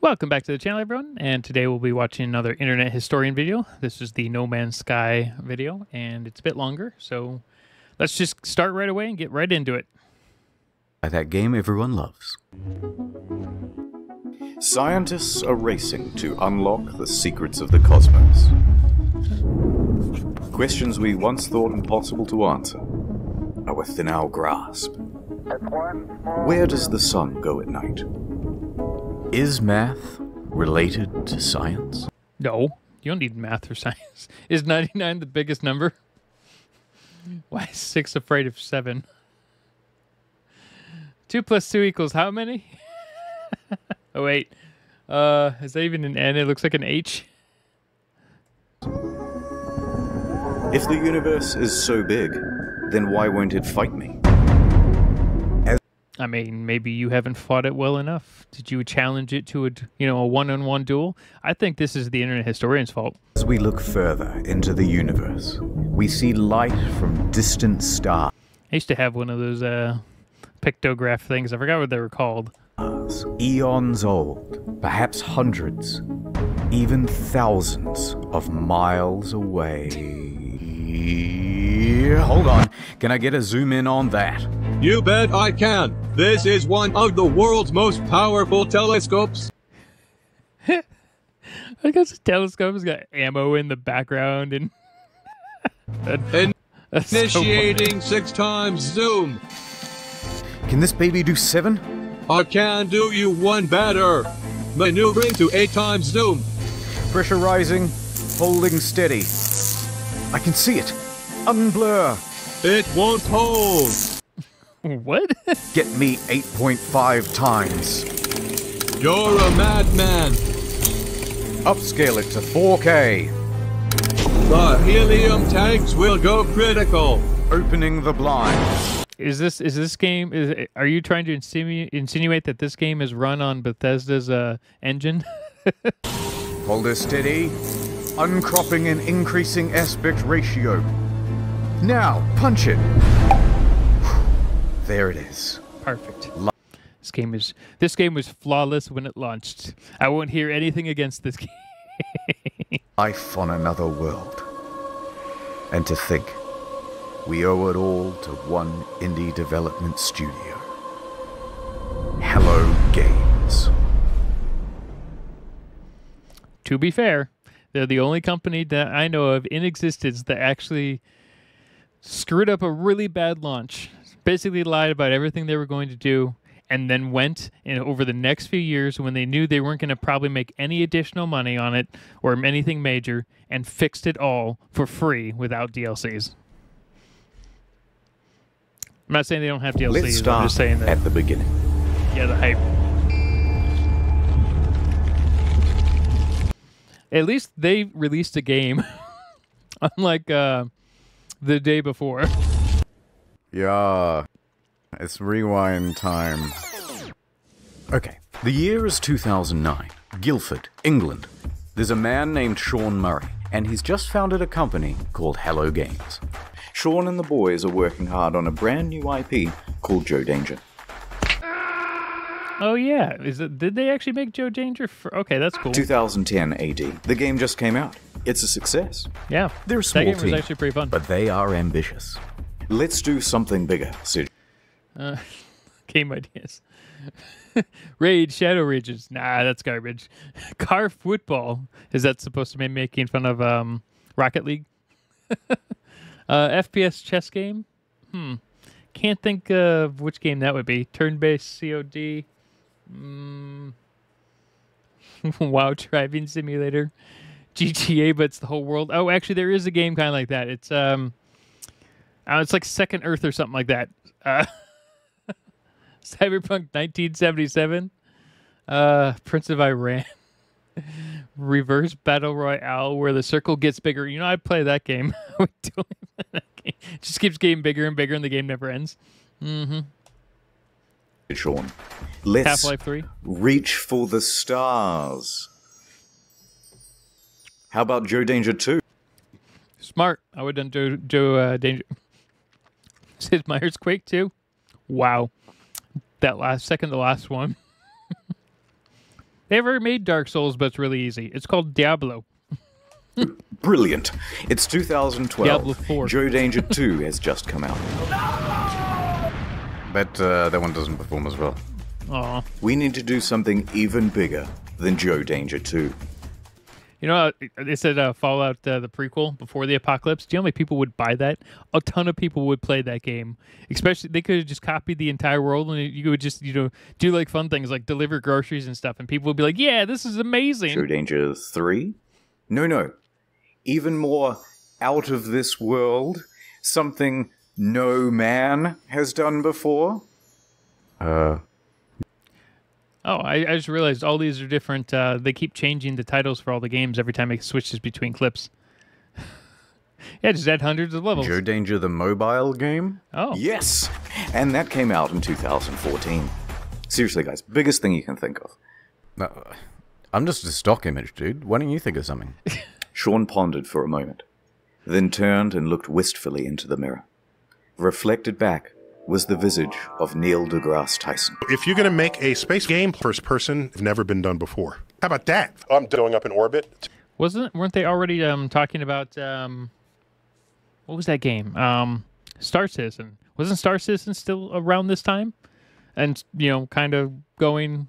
Welcome back to the channel, everyone, and today we'll be watching another internet historian video. This is the No Man's Sky video, and it's a bit longer, so let's just start right away and get right into it. That game everyone loves. Scientists are racing to unlock the secrets of the cosmos. Questions we once thought impossible to answer are within our grasp. Where does the sun go at night? Is math related to science? No, you don't need math or science. Is 99 the biggest number? Why is 6 afraid of 7? 2 plus 2 equals how many? Oh, wait. Is that even an N? It looks like an H. If the universe is so big, then why won't it fight me? I mean, maybe you haven't fought it well enough. Did you challenge it to a one-on-one duel? I think this is the internet historian's fault. As we look further into the universe, we see light from distant stars. I used to have one of those pictograph things. I forgot what they were called. Eons old, perhaps hundreds, even thousands of miles away. Hold on, can I get a zoom in on that? You bet I can. This is one of the world's most powerful telescopes. I guess the telescope's got ammo in the background and Initiating 6 times zoom. Can this baby do 7? I can do you one better. Maneuvering to 8 times zoom. Pressure rising, holding steady. I can see it. Unblur. It won't hold. What? Get me 8.5 times. You're a madman. Upscale it to 4K. The helium tanks will go critical. Opening the blind. Is this game? Are you trying to insinuate that this game is run on Bethesda's engine? Hold her steady. Uncropping and increasing aspect ratio. Now, punch it. There it is. Perfect. This game was flawless when it launched. I won't hear anything against this game. Life on another world. And to think, we owe it all to one indie development studio. Hello Games. To be fair, they're the only company that I know of in existence that actually screwed up a really bad launch. Basically lied about everything they were going to do, and then went and over the next few years when they knew they weren't going to probably make any additional money on it or anything major, and fixed it all for free without DLCs. I'm not saying they don't have DLCs. Let's start I'm just saying that at the beginning. Yeah, the hype. At least they released a game, unlike the day before. Yeah, it's rewind time. Okay, the year is 2009. Guildford, England. There's a man named Sean Murray, and he's just founded a company called Hello Games. Sean and the boys are working hard on a brand new IP called Joe Danger. Oh yeah, did they actually make Joe Danger? Okay, that's cool. 2010 AD. The game just came out. It's a success. Yeah, They're a small that game team, was actually pretty fun. but they are ambitious. Let's do something bigger, Sid. Game ideas. Raid, Shadow Rages. Nah, that's garbage. Car Football. Is that supposed to be making fun of Rocket League? FPS chess game? Can't think of which game that would be. Turn-based COD. WoW Driving Simulator. GTA, but it's the whole world. Oh, actually, there is a game kind of like that. It's like Second Earth or something like that. Cyberpunk 1977. Prince of Iran. Reverse Battle Royale, where the circle gets bigger. You know, I play that game. It just keeps getting bigger and bigger, and the game never ends. Sean, let's Half-Life 3. reach for the stars. How about Joe Danger 2? Smart. I would have done Joe Danger. Sid Meier's Quake 2. Wow. That last second to last one. They ever made Dark Souls, but it's really easy. It's called Diablo. Brilliant. It's 2012. Diablo 4. Joe Danger 2 has just come out. But that one doesn't perform as well. Aw. We need to do something even bigger than Joe Danger 2. You know, they said Fallout, the prequel, before the apocalypse. Do you know how many people would buy that? A ton of people would play that game. Especially, they could have just copied the entire world, and you would just, do like fun things like deliver groceries and stuff, and people would be like, yeah, this is amazing. Joe Danger 3? No. Even more out of this world. Something no man has done before. Oh, I just realized all these are different. They keep changing the titles for all the games every time it switches between clips. Yeah, just add hundreds of levels. Joe Danger, the mobile game? Oh. Yes! And that came out in 2014. Seriously, guys, biggest thing you can think of. I'm just a stock image, dude. Why don't you think of something? Sean pondered for a moment, then turned and looked wistfully into the mirror. Reflected back was the visage of Neil deGrasse Tyson. If you're going to make a space game first person, it's never been done before. How about that? I'm going up in orbit. Weren't they already talking about what was that game? Star Citizen. Wasn't Star Citizen still around this time? And kind of going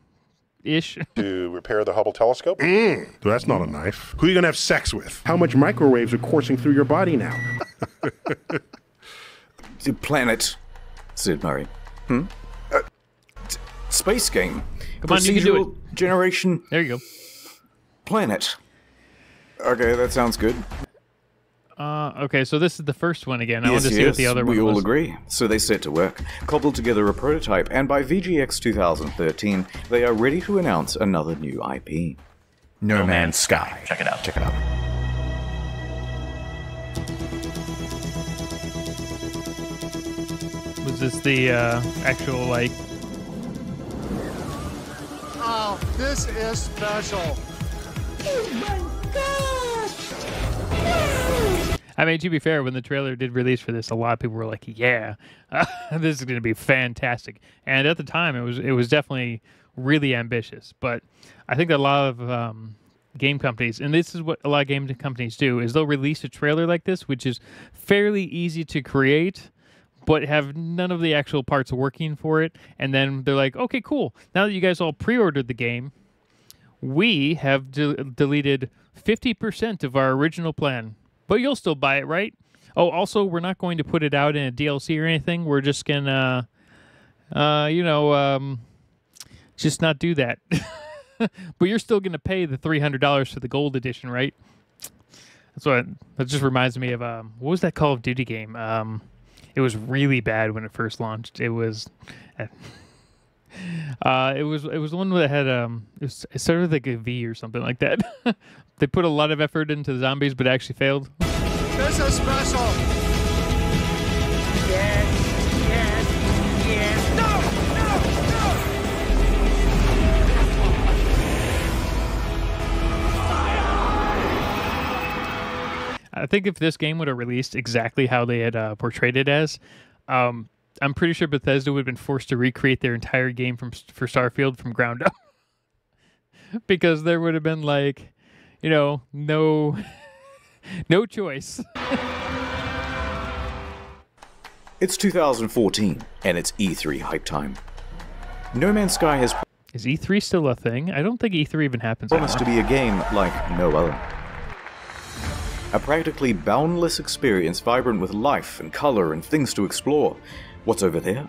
ish. To repair the Hubble telescope? That's not a knife. Who are you going to have sex with? How much microwaves are coursing through your body now? The planet, said Murray. Space game. Come on, you can do Procedural generation There you go. planet. Okay, that sounds good. Okay, so this is the first one again. I want to see what the other one we was. all agree. So they set to work, cobbled together a prototype, and by VGX 2013, they are ready to announce another new IP. No Man's Sky. Check it out. Check it out. Was this the actual, like... Oh, this is special. I mean, to be fair, when the trailer did release for this, a lot of people were like, yeah, this is going to be fantastic. And at the time, it was definitely really ambitious. But I think that a lot of game companies, and this is what a lot of game companies do, is they'll release a trailer like this, which is fairly easy to create, but have none of the actual parts working for it. And then they're like, okay, cool. Now that you guys all pre-ordered the game, we have deleted 50% of our original plan. But you'll still buy it, right? Oh, also, we're not going to put it out in a DLC or anything. We're just going to, just not do that. But you're still going to pay the $300 for the gold edition, right? That just reminds me of, what was that Call of Duty game? It was really bad when it first launched. It was... it was one that had it started with like a V or something like that. They put a lot of effort into the zombies, but actually failed. This is special. Yes. No. I think if this game would have released exactly how they had portrayed it as, I'm pretty sure Bethesda would have been forced to recreate their entire game for Starfield from ground up. Because there would have been like, no choice. It's 2014, and it's E3 hype time. No Man's Sky has Is E3 still a thing? I don't think E3 even happens promised to anymore. be a game like no other. A practically boundless experience vibrant with life and color and things to explore. What's over there?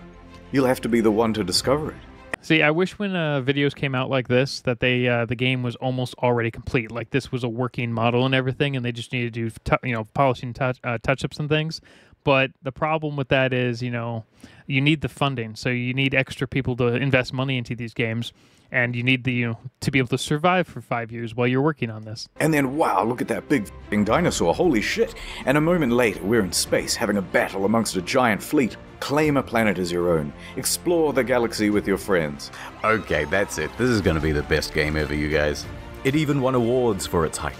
You'll have to be the one to discover it. See, I wish when videos came out like this that the game was almost already complete. Like this was a working model and everything, and they just needed to do polishing touch-ups and things. But the problem with that is, you need the funding, so you need extra people to invest money into these games, and you need to be able to survive for 5 years while you're working on this. And then, wow, look at that big f***ing dinosaur, holy shit. And a moment later, we're in space having a battle amongst a giant fleet. Claim a planet as your own. Explore the galaxy with your friends. Okay, that's it. This is going to be the best game ever, you guys. It even won awards for its hype.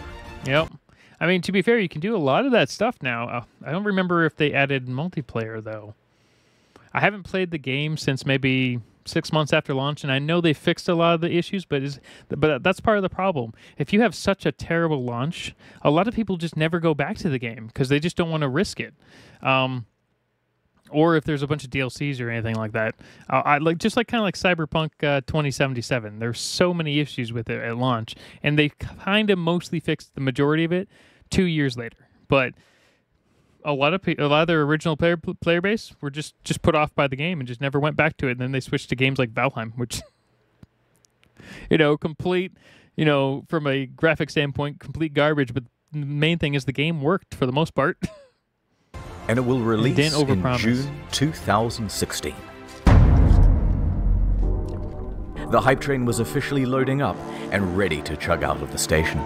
Yep. I mean, to be fair, you can do a lot of that stuff now. I don't remember if they added multiplayer, though. I haven't played the game since maybe 6 months after launch, and I know they fixed a lot of the issues, but that's part of the problem. If you have such a terrible launch, a lot of people just never go back to the game because they just don't want to risk it. Or if there's a bunch of DLCs or anything like that, kind of like Cyberpunk 2077. There's so many issues with it at launch, and they kind of mostly fixed the majority of it 2 years later. But a lot of their original player base were just put off by the game and just never went back to it. And then they switched to games like Valheim, which complete, from a graphic standpoint, complete garbage. But the main thing is the game worked for the most part. And it will release in June 2016. The hype train was officially loading up and ready to chug out of the station.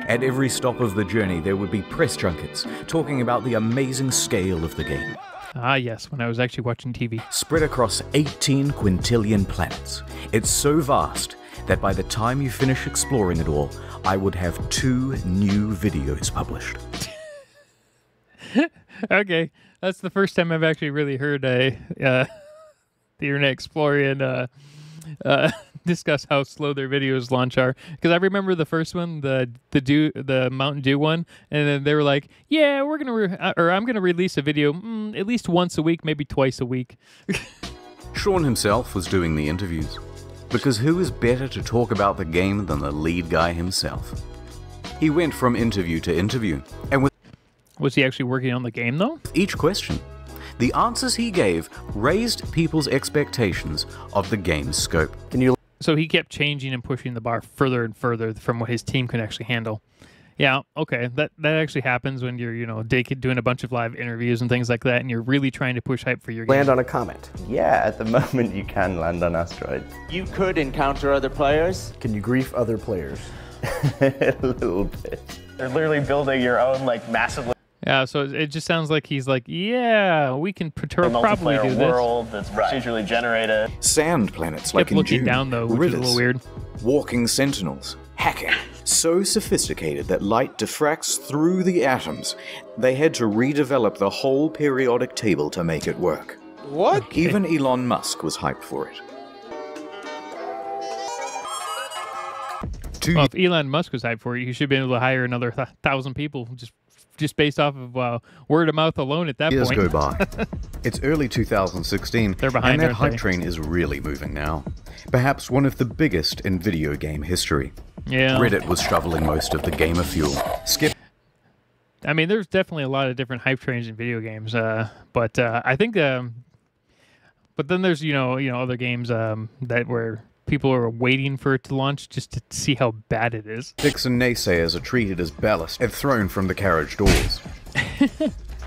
At every stop of the journey, there would be press junkets talking about the amazing scale of the game. Ah, yes, when I was actually watching TV. Spread across 18 quintillion planets. It's so vast that by the time you finish exploring it all, I would have 2 new videos published. Okay, that's the first time I've actually really heard the Internet Explorer and discuss how slow their videos launch are. Because I remember the first one, the Mountain Dew one, and then they were like, "Yeah, I'm gonna release a video at least once a week, maybe twice a week." Sean himself was doing the interviews, because who is better to talk about the game than the lead guy himself? He went from interview to interview, and was he actually working on the game, though? Each question, the answers he gave raised people's expectations of the game's scope. So he kept changing and pushing the bar further and further from what his team could actually handle. Yeah, okay, that actually happens when you're, doing a bunch of live interviews and things like that, and you're really trying to push hype for your game. Land on a comet. Yeah, at the moment you can land on asteroids. You could encounter other players. Can you grief other players? A little bit. They're literally building your own, massively. Yeah, so it just sounds like he's like, yeah, we can probably do this. World that's procedurally generated. Sand planets like in looking June. down, though, which is a little weird. Walking sentinels. Hacking. So sophisticated that light diffracts through the atoms. They had to redevelop the whole periodic table to make it work. What? Okay. Even Elon Musk was hyped for it. Well, if Elon Musk was hyped for it, he should be able to hire another 1,000 people just based off of word of mouth alone at that Years point. go by. It's early 2016, They're behind, and that hype train is really moving now. Perhaps one of the biggest in video game history. Yeah. Reddit was shoveling most of the gamer fuel. I mean, there's definitely a lot of different hype trains in video games, but I think, but then there's other games that where people are waiting for it to launch just to see how bad it is. Critics and naysayers are treated as ballast and thrown from the carriage doors.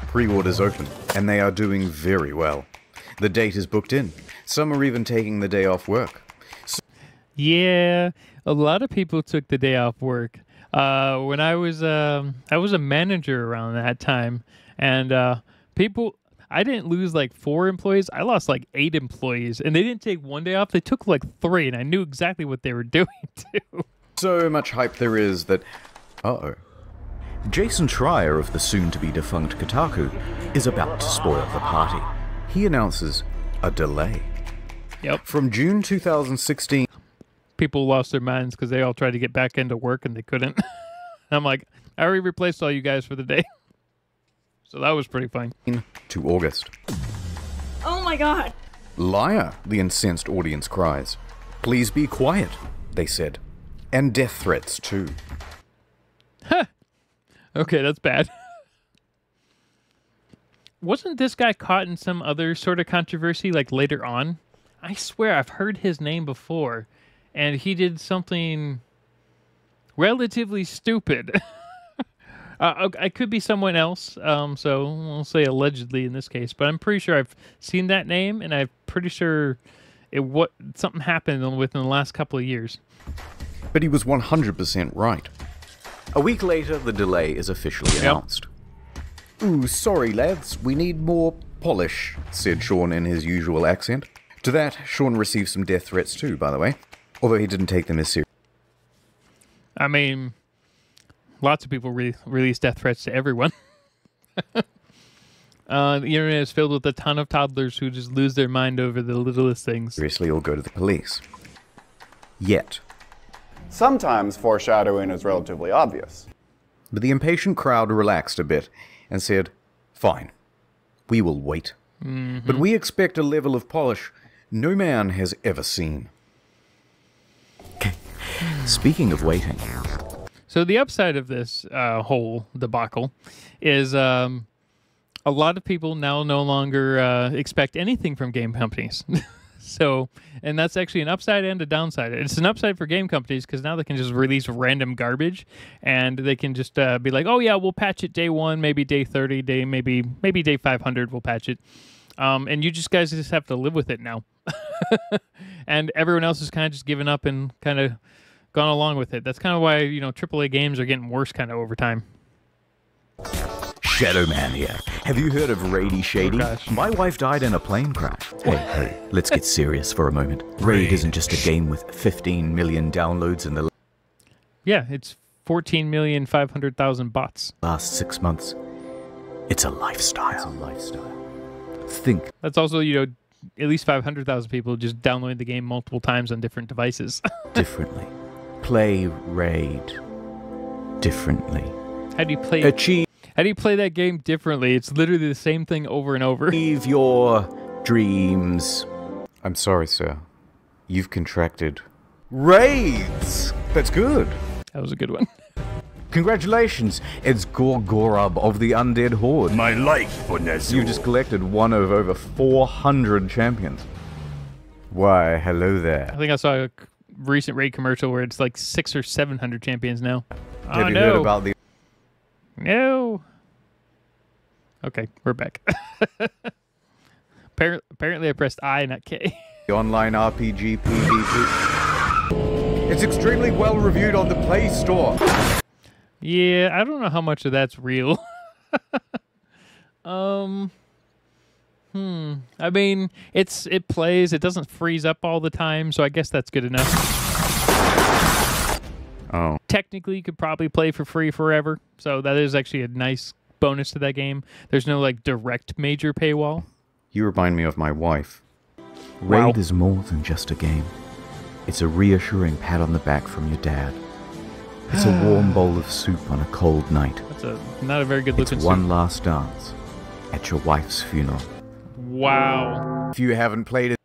Pre-orders open, and they are doing very well. The date is booked in. Some are even taking the day off work. Yeah, a lot of people took the day off work. When I was a manager around that time, and I didn't lose 4 employees. I lost 8 employees, and they didn't take one day off. They took 3, and I knew exactly what they were doing too. So much hype there is that... Uh-oh. Jason Schreier of the soon-to-be defunct Kotaku is about to spoil the party. He announces a delay. Yep. From June 2016... People lost their minds because they all tried to get back into work, and they couldn't. I'm like, I already replaced all you guys for the day. So that was pretty fun. To August. Oh my god. Liar, the incensed audience cries. Please be quiet, they said. And death threats, too. Huh. Okay, that's bad. Wasn't this guy caught in some other sort of controversy, later on? I swear I've heard his name before, and he did something relatively stupid. I could be someone else, so we'll say allegedly in this case, but I'm pretty sure I've seen that name, and I'm pretty sure something happened within the last couple of years. But he was 100% right. A week later, the delay is officially announced. Ooh, sorry lads, we need more polish, said Sean in his usual accent. To that, Sean received some death threats too, by the way, although he didn't take them as serious. I mean... Lots of people release death threats to everyone. The internet is filled with a ton of toddlers who just lose their mind over the littlest things. Seriously, or go to the police. Yet. Sometimes foreshadowing is relatively obvious. But the impatient crowd relaxed a bit and said, fine, we will wait. But we expect a level of polish no man has ever seen. Speaking of waiting. So the upside of this whole debacle is a lot of people now no longer expect anything from game companies. So, and that's actually an upside and a downside. It's an upside for game companies because now they can just release random garbage, and they can just be like, "Oh yeah, we'll patch it day 1, maybe day 30, maybe day 500, we'll patch it." And you guys just have to live with it now. And everyone else has kind of just given up and kind of gone along with it. That's kind of why, AAA games are getting worse kind of over time. Shadow Man here. Have you heard of Raidy Shady? My wife died in a plane crash. Hey, let's get serious for a moment. Raid isn't just a game with 15 million downloads in the Yeah, it's 14,500,000 bots. last 6 months. It's a lifestyle. Think. That's also, at least 500,000 people just downloading the game multiple times on different devices. Differently. Play Raid differently. How do you play Achieve How do you play that game differently? It's literally the same thing over and over. your dreams. I'm sorry, sir. You've contracted raids. That's good. That was a good one. Congratulations, it's Gorgorub of the Undead Horde. My life for Nezu. You've just collected one of over 400 champions. Why, hello there. I think I saw a recent raid commercial where it's like 600 or 700 champions now. Have you heard about the... No. Okay, we're back. Apparently I pressed I, not K. the online RPG PvP? It's extremely well reviewed on the Play Store. Yeah, I don't know how much of that's real. I mean, it plays, it doesn't freeze up all the time, so I guess that's good enough. Oh. Technically, you could probably play for free forever, so that is actually a nice bonus to that game. There's no, direct major paywall. You remind me of my wife. Wow. Raid is more than just a game. It's a reassuring pat on the back from your dad. It's a warm bowl of soup on a cold night. That's not a very good looking It's one last dance at your wife's funeral. Wow. If you haven't played it...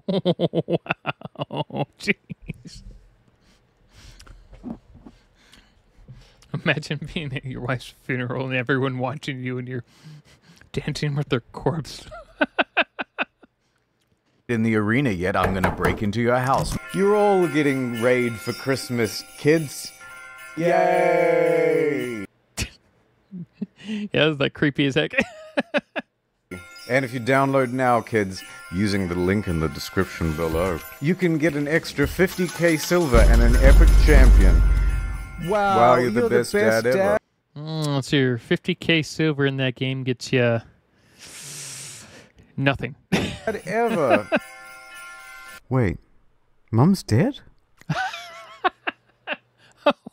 Wow, jeez. Imagine being at your wife's funeral and everyone watching you and you're dancing with their corpse. in the arena yet, I'm gonna break into your house. You're all getting raid for Christmas, kids. Yay! Yeah, that's like creepy as heck. And if you download now, kids, using the link in the description below, you can get an extra 50k silver and an epic champion. Wow, you're the best dad ever. Let's see, your 50k silver in that game gets you nothing. Ever. Wait, Mum's dead?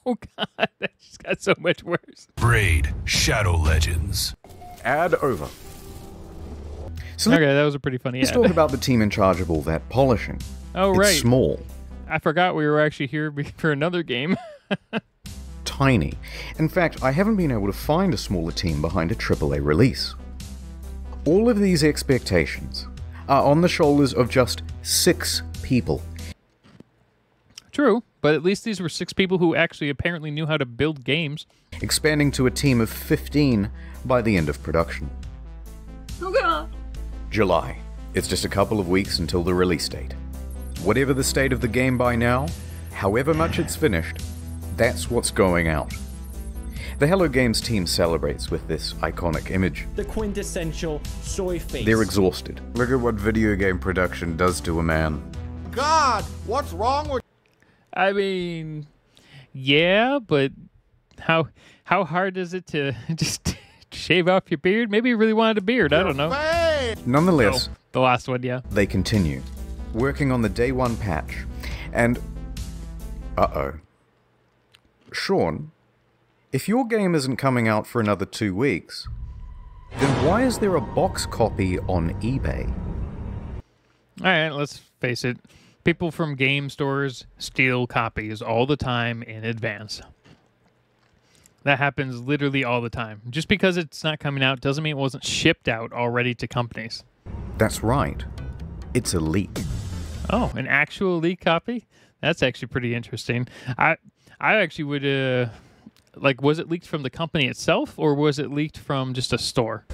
Oh god, that just got so much worse. Raid Shadow Legends. Ad over. So okay, that was a pretty funny let's ad. talk about the team in charge of all that polishing. Oh, it's right. Small. I forgot we were actually here for another game. Tiny. In fact, I haven't been able to find a smaller team behind a AAA release. All of these expectations are on the shoulders of just 6 people. True, but at least these were 6 people who actually apparently knew how to build games. Expanding to a team of 15 by the end of production. Oh god. July. It's just a couple of weeks until the release date. Whatever the state of the game by now, however much it's finished, that's what's going out. The Hello Games team celebrates with this iconic image. The quintessential soy face. They're exhausted. Look at what video game production does to a man. God, what's wrong with... I mean, yeah, but how hard is it to just shave off your beard? Maybe you really wanted a beard. I don't know. Nonetheless, the last one, yeah. They continue, working on the day 1 patch, and... uh-oh. Sean, If your game isn't coming out for another 2 weeks, then why is there a box copy on eBay? All right, let's face it. People from game stores steal copies all the time in advance. That happens literally all the time. Just because it's not coming out doesn't mean it wasn't shipped out already to companies. That's right. It's a leak. Oh, an actual leak copy? That's actually pretty interesting. I actually would, like, was it leaked from the company itself, or was it leaked from just a store?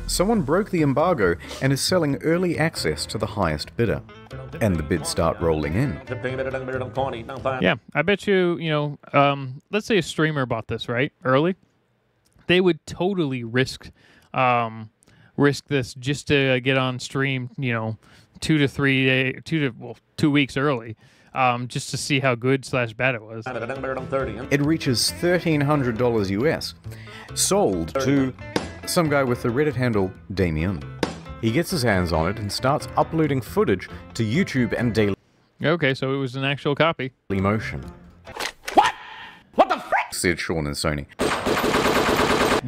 Someone broke the embargo and is selling early access to the highest bidder. And the bids start rolling in. Yeah, I bet you, let's say a streamer bought this, right, early. They would totally risk this just to get on stream, 2 weeks early, just to see how good / bad it was. It reaches $1,300 US, sold to some guy with the Reddit handle Damien. He gets his hands on it and starts uploading footage to YouTube and Daily Okay, so it was an actual copy. Motion. What the frick? Said Sean and Sony.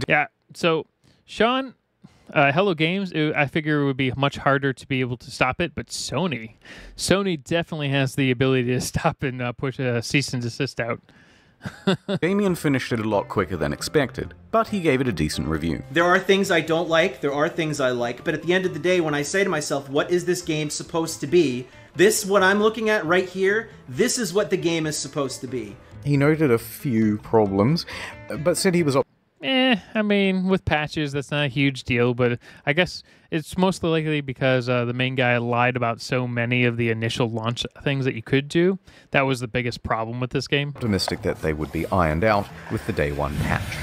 Yeah, so Sean, Hello Games, I figure it would be much harder to be able to stop it, but Sony definitely has the ability to stop and push a cease and desist out. Damien finished it a lot quicker than expected, but he gave it a decent review. There are things I don't like, there are things I like, but at the end of the day, when I say to myself, what is this game supposed to be? What I'm looking at right here, this is what the game is supposed to be. He noted a few problems, but said he was I mean, with patches, that's not a huge deal, but I guess it's mostly likely because the main guy lied about so many of the initial launch things that you could do. That was the biggest problem with this game. Optimistic that they would be ironed out with the day one patch.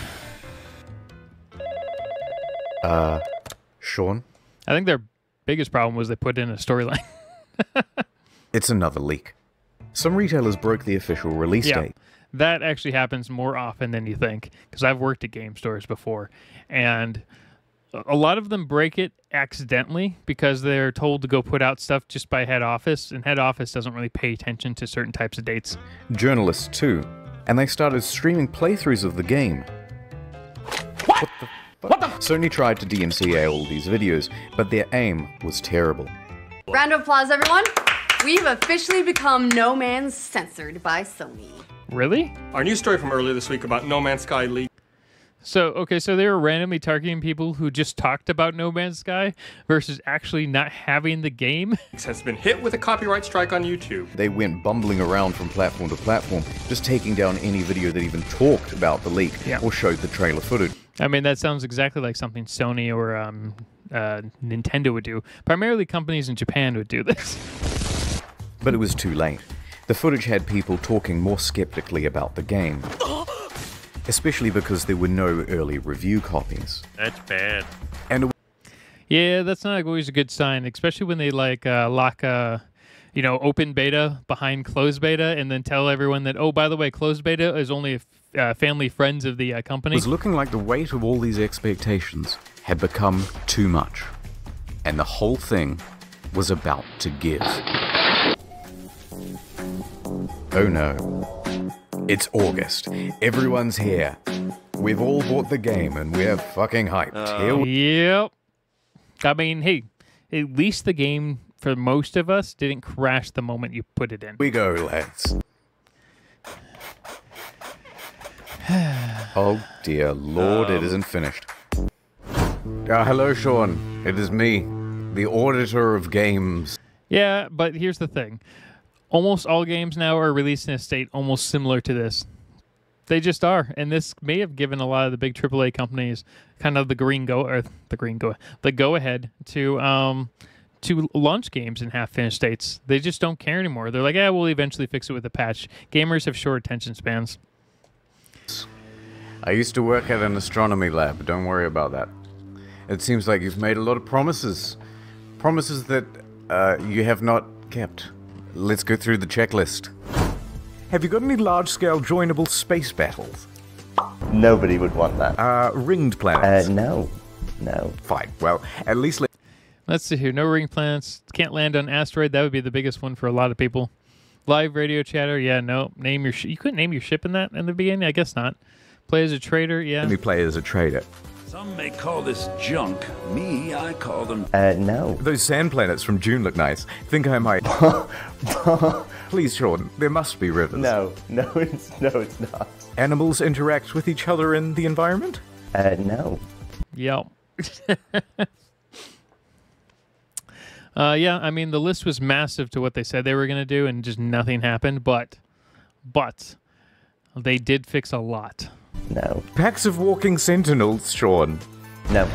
Sean? I think their biggest problem was they put in a storyline. It's another leak. Some retailers broke the official release date. That actually happens more often than you think, because I've worked at game stores before, and a lot of them break it accidentally because they're told to go put out stuff just by head office, and head office doesn't really pay attention to certain types of dates. Journalists too, and they started streaming playthroughs of the game. What the Sony tried to DMCA all these videos, but their aim was terrible. Round of applause, everyone. We've officially become No Man's censored by Sony. Really? Our news story from earlier this week about No Man's Sky leak. So they were randomly targeting people who just talked about No Man's Sky versus actually not having the game. Has been hit with a copyright strike on YouTube. They went bumbling around from platform to platform, just taking down any video that even talked about the leak or showed the trailer footage. I mean, that sounds exactly like something Sony or Nintendo would do. Primarily companies in Japan would do this. But it was too late. The footage had people talking more skeptically about the game. Especially because there were no early review copies. That's bad. And yeah, that's not always a good sign, especially when they lock open beta behind closed beta and then tell everyone that, oh, by the way, closed beta is only family friends of the company. It was looking like the weight of all these expectations had become too much. And the whole thing was about to give. Oh no. It's August. Everyone's here. We've all bought the game and we're fucking hyped. Yep. I mean, hey, at least the game, for most of us, didn't crash the moment you put it in. We go, lads. Oh dear Lord, it isn't finished. Hello, Sean. It is me, the auditor of games. Yeah, but here's the thing. Almost all games now are released in a state almost similar to this. They just are, and this may have given a lot of the big AAA companies kind of the go-ahead to launch games in half-finished states. They just don't care anymore. They're like, yeah, we'll eventually fix it with a patch. Gamers have short attention spans. I used to work at an astronomy lab. Don't worry about that. It seems like you've made a lot of promises. Promises that you have not kept. Let's go through the checklist. Have you got any large-scale joinable space battles? Nobody would want that. Ringed planets? No. No. Fine. Well, at least let's see here. No ringed planets. Can't land on asteroid. That would be the biggest one for a lot of people. Live radio chatter. Yeah, no. Name your you couldn't name your ship in that in the beginning? I guess not. Play as a trader, yeah. Let me play as a trader. Some may call this junk. Me, I call them... No. Those sand planets from June look nice. Think I might... Please, Sean, there must be rivers. No, it's not. Animals interact with each other in the environment? No. Yep. Yeah, I mean, the list was massive to what they said they were going to do, and just nothing happened, but they did fix a lot. No. Packs of walking sentinels, Sean. No.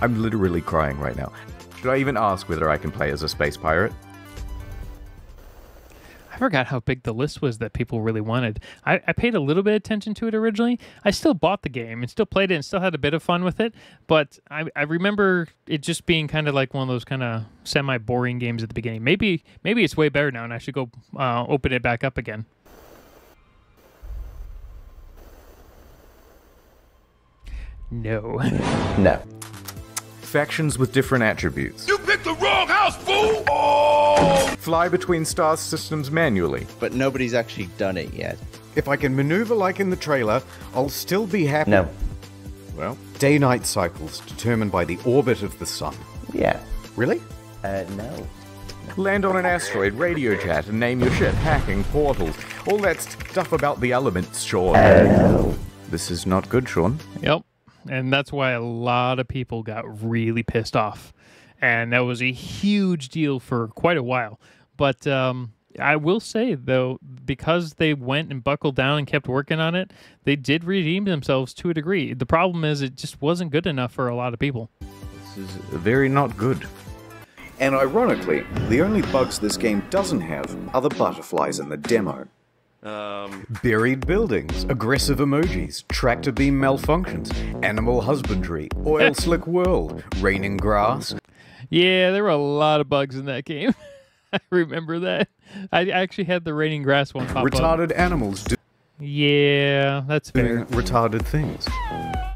I'm literally crying right now. Should I even ask whether I can play as a space pirate? I forgot how big the list was that people really wanted. I paid a little bit of attention to it originally. I still bought the game and still played it and still had a bit of fun with it. But I remember it just being kind of like one of those kind of semi-boring games at the beginning. Maybe it's way better now and I should go open it back up again. No. No. Factions with different attributes. You picked the wrong house, fool! Oh! Fly between star systems manually. But nobody's actually done it yet. If I can maneuver like in the trailer, I'll still be happy. No. Well, day-night cycles determined by the orbit of the sun. Yeah. Really? No. Land on an asteroid, radio chat, and name your ship. Hacking, portals, all that stuff about the elements, Sean. No. This is not good, Sean. Yep. And that's why a lot of people got really pissed off. And that was a huge deal for quite a while. But I will say, though, because they went and buckled down and kept working on it, they did redeem themselves to a degree. The problem is it just wasn't good enough for a lot of people. This is very not good. And ironically, the only bugs this game doesn't have are the butterflies in the demo. Buried buildings, aggressive emojis, tractor beam malfunctions, animal husbandry, oil slick world, raining grass. Yeah, there were a lot of bugs in that game. I remember that. I actually had the raining grass one pop Retarded up. animals Yeah, that's fair. doing retarded things.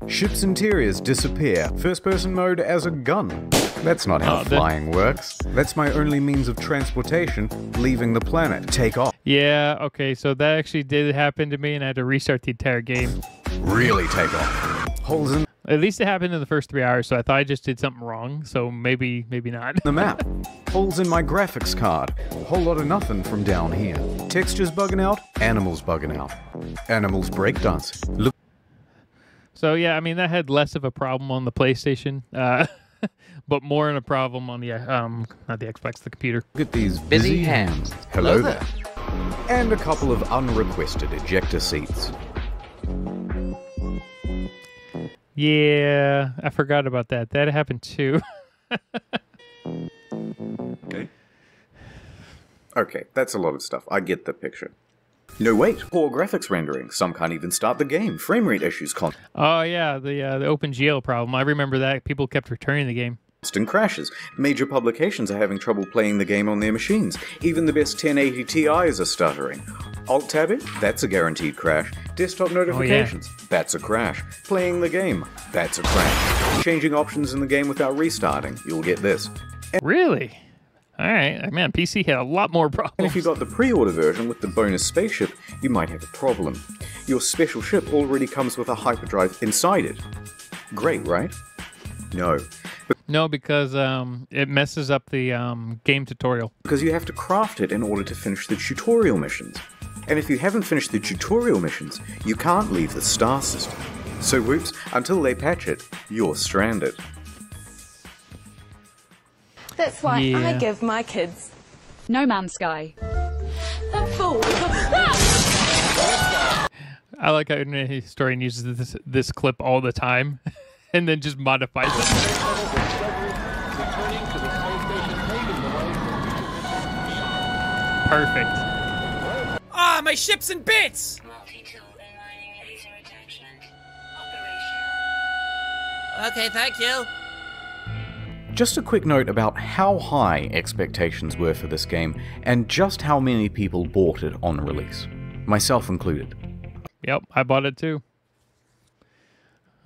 Ships' interiors disappear. First-person mode as a gun. That's not how flying works. That's my only means of transportation, leaving the planet. Take off. Yeah, okay, so that actually did happen to me, and I had to restart the entire game. Really take off. Holes in At least it happened in the first 3 hours, so I thought I just did something wrong, so maybe not. the map. Holes in my graphics card. A whole lot of nothing from down here. Textures bugging out. Animals bugging out. Animals breakdancing. Look. So yeah, I mean that had less of a problem on the PlayStation, but more of a problem on the not the Xbox, the computer. Look at these busy hands. Hello there. And a couple of unrequested ejector seats. Yeah, I forgot about that. That happened too. Okay, that's a lot of stuff. I get the picture. No, wait. Poor graphics rendering. Some can't even start the game. Frame rate issues Oh yeah, the OpenGL problem. I remember that. People kept returning the game. constant crashes. Major publications are having trouble playing the game on their machines. Even the best 1080 Ti's are stuttering. Alt-tab it? That's a guaranteed crash. Desktop notifications? That's a crash. Playing the game? That's a crash. Changing options in the game without restarting? You'll get this. Really? Alright, man, PC had a lot more problems. And if you got the pre-order version with the bonus spaceship, you might have a problem. Your special ship already comes with a hyperdrive inside it. Great, right? No. No, because it messes up the game tutorial. Because you have to craft it in order to finish the tutorial missions. And if you haven't finished the tutorial missions, you can't leave the star system. So whoops, until they patch it, you're stranded. That's why I give my kids No Man's Sky. a fool. I like how Internet Historian uses this clip all the time and then just modifies it. Perfect. Ah, my ship's in bits! Okay, thank you. Just a quick note about how high expectations were for this game, and just how many people bought it on release. Myself included. Yep, I bought it too.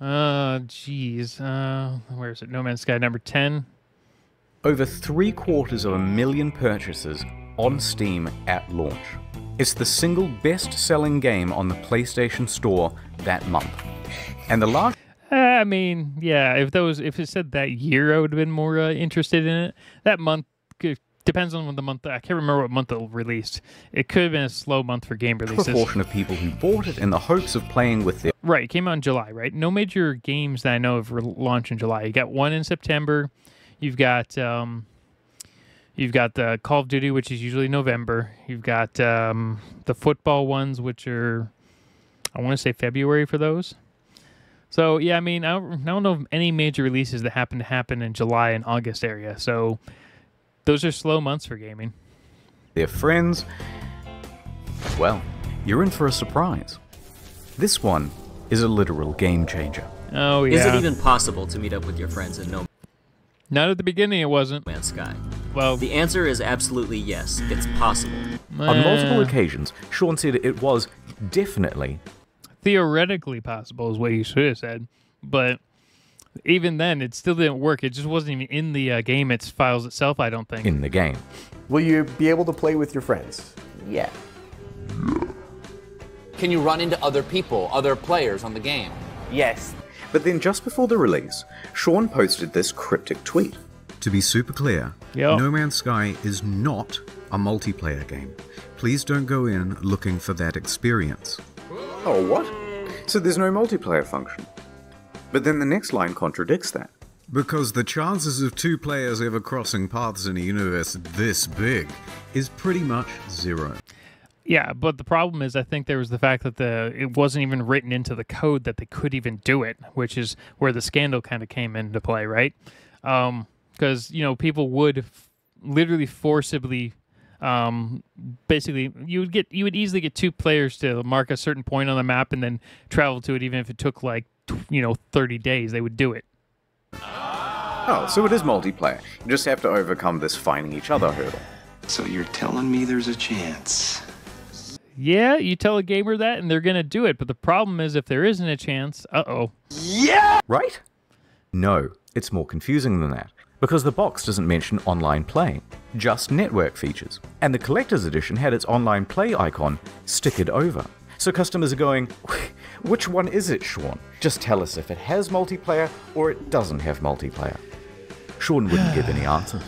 Jeez. Where is it? No Man's Sky number 10. Over 750,000 purchases on Steam at launch. It's the single best-selling game on the PlayStation Store that month. And the last... I mean, yeah, if it said that year, I would have been more interested in it. That month depends on when the month. I can't remember what month it released. It could have been a slow month for game releases. Proportion of people who bought it in the hopes of playing with their... Right, it came out in July, right? No major games that I know of launch in July. You got one in September. You've got the Call of Duty, which is usually November. You've got the football ones, which are, I want to say February for those. So, yeah, I mean, I don't know of any major releases that happen in July and August area. So, those are slow months for gaming. Their friends, well, you're in for a surprise. This one is a literal game changer. Oh, yeah. Is it even possible to meet up with your friends in No Not at the beginning, it wasn't. Man's Sky? Well, the answer is absolutely yes. It's possible. On multiple occasions, Sean said it was definitely... theoretically possible is what you should have said. But even then, it still didn't work. It just wasn't even in the game, its files itself, I don't think. In the game. Will you be able to play with your friends? Yeah. Can you run into other people, other players on the game? Yes. But then just before the release, Sean posted this cryptic tweet. To be super clear, Yo. No Man's Sky is not a multiplayer game. Please don't go in looking for that experience. Oh, what? So there's no multiplayer function. But then the next line contradicts that. Because the chances of two players ever crossing paths in a universe this big is pretty much zero. Yeah, but the problem is I think there was the fact that it wasn't even written into the code that they could even do it, which is where the scandal kind of came into play, right? Because, people would literally forcibly... basically, you would easily get two players to mark a certain point on the map and then travel to it, even if it took 30 days. They would do it. Oh, so it is multiplayer. You just have to overcome this finding each other hurdle. So you're telling me there's a chance? Yeah, you tell a gamer that and they're gonna do it. But the problem is, if there isn't a chance, Yeah! Right? No, it's more confusing than that. Because the box doesn't mention online play, just network features. And the collector's edition had its online play icon stickered over. So customers are going, which one is it, Sean? Just tell us if it has multiplayer or it doesn't have multiplayer. Sean wouldn't give any answers.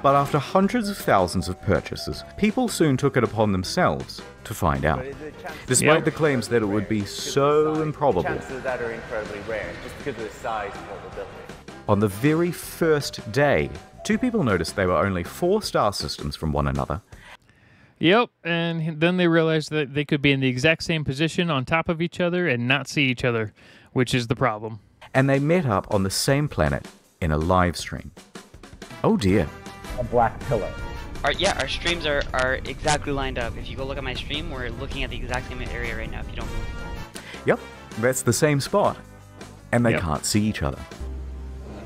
But after hundreds of thousands of purchases, people soon took it upon themselves to find out. Despite the claims that it would be so improbable. Chances that are incredibly rare, just because of the size and vulnerability. On the very first day, two people noticed they were only 4 star systems from one another. Yep, and then they realized that they could be in the exact same position on top of each other and not see each other, which is the problem. And they met up on the same planet in a live stream. Oh dear. A black pillow. Our streams are exactly lined up. If you go look at my stream, we're looking at the exact same area right now if you don't move. Yep, that's the same spot. And they can't see each other.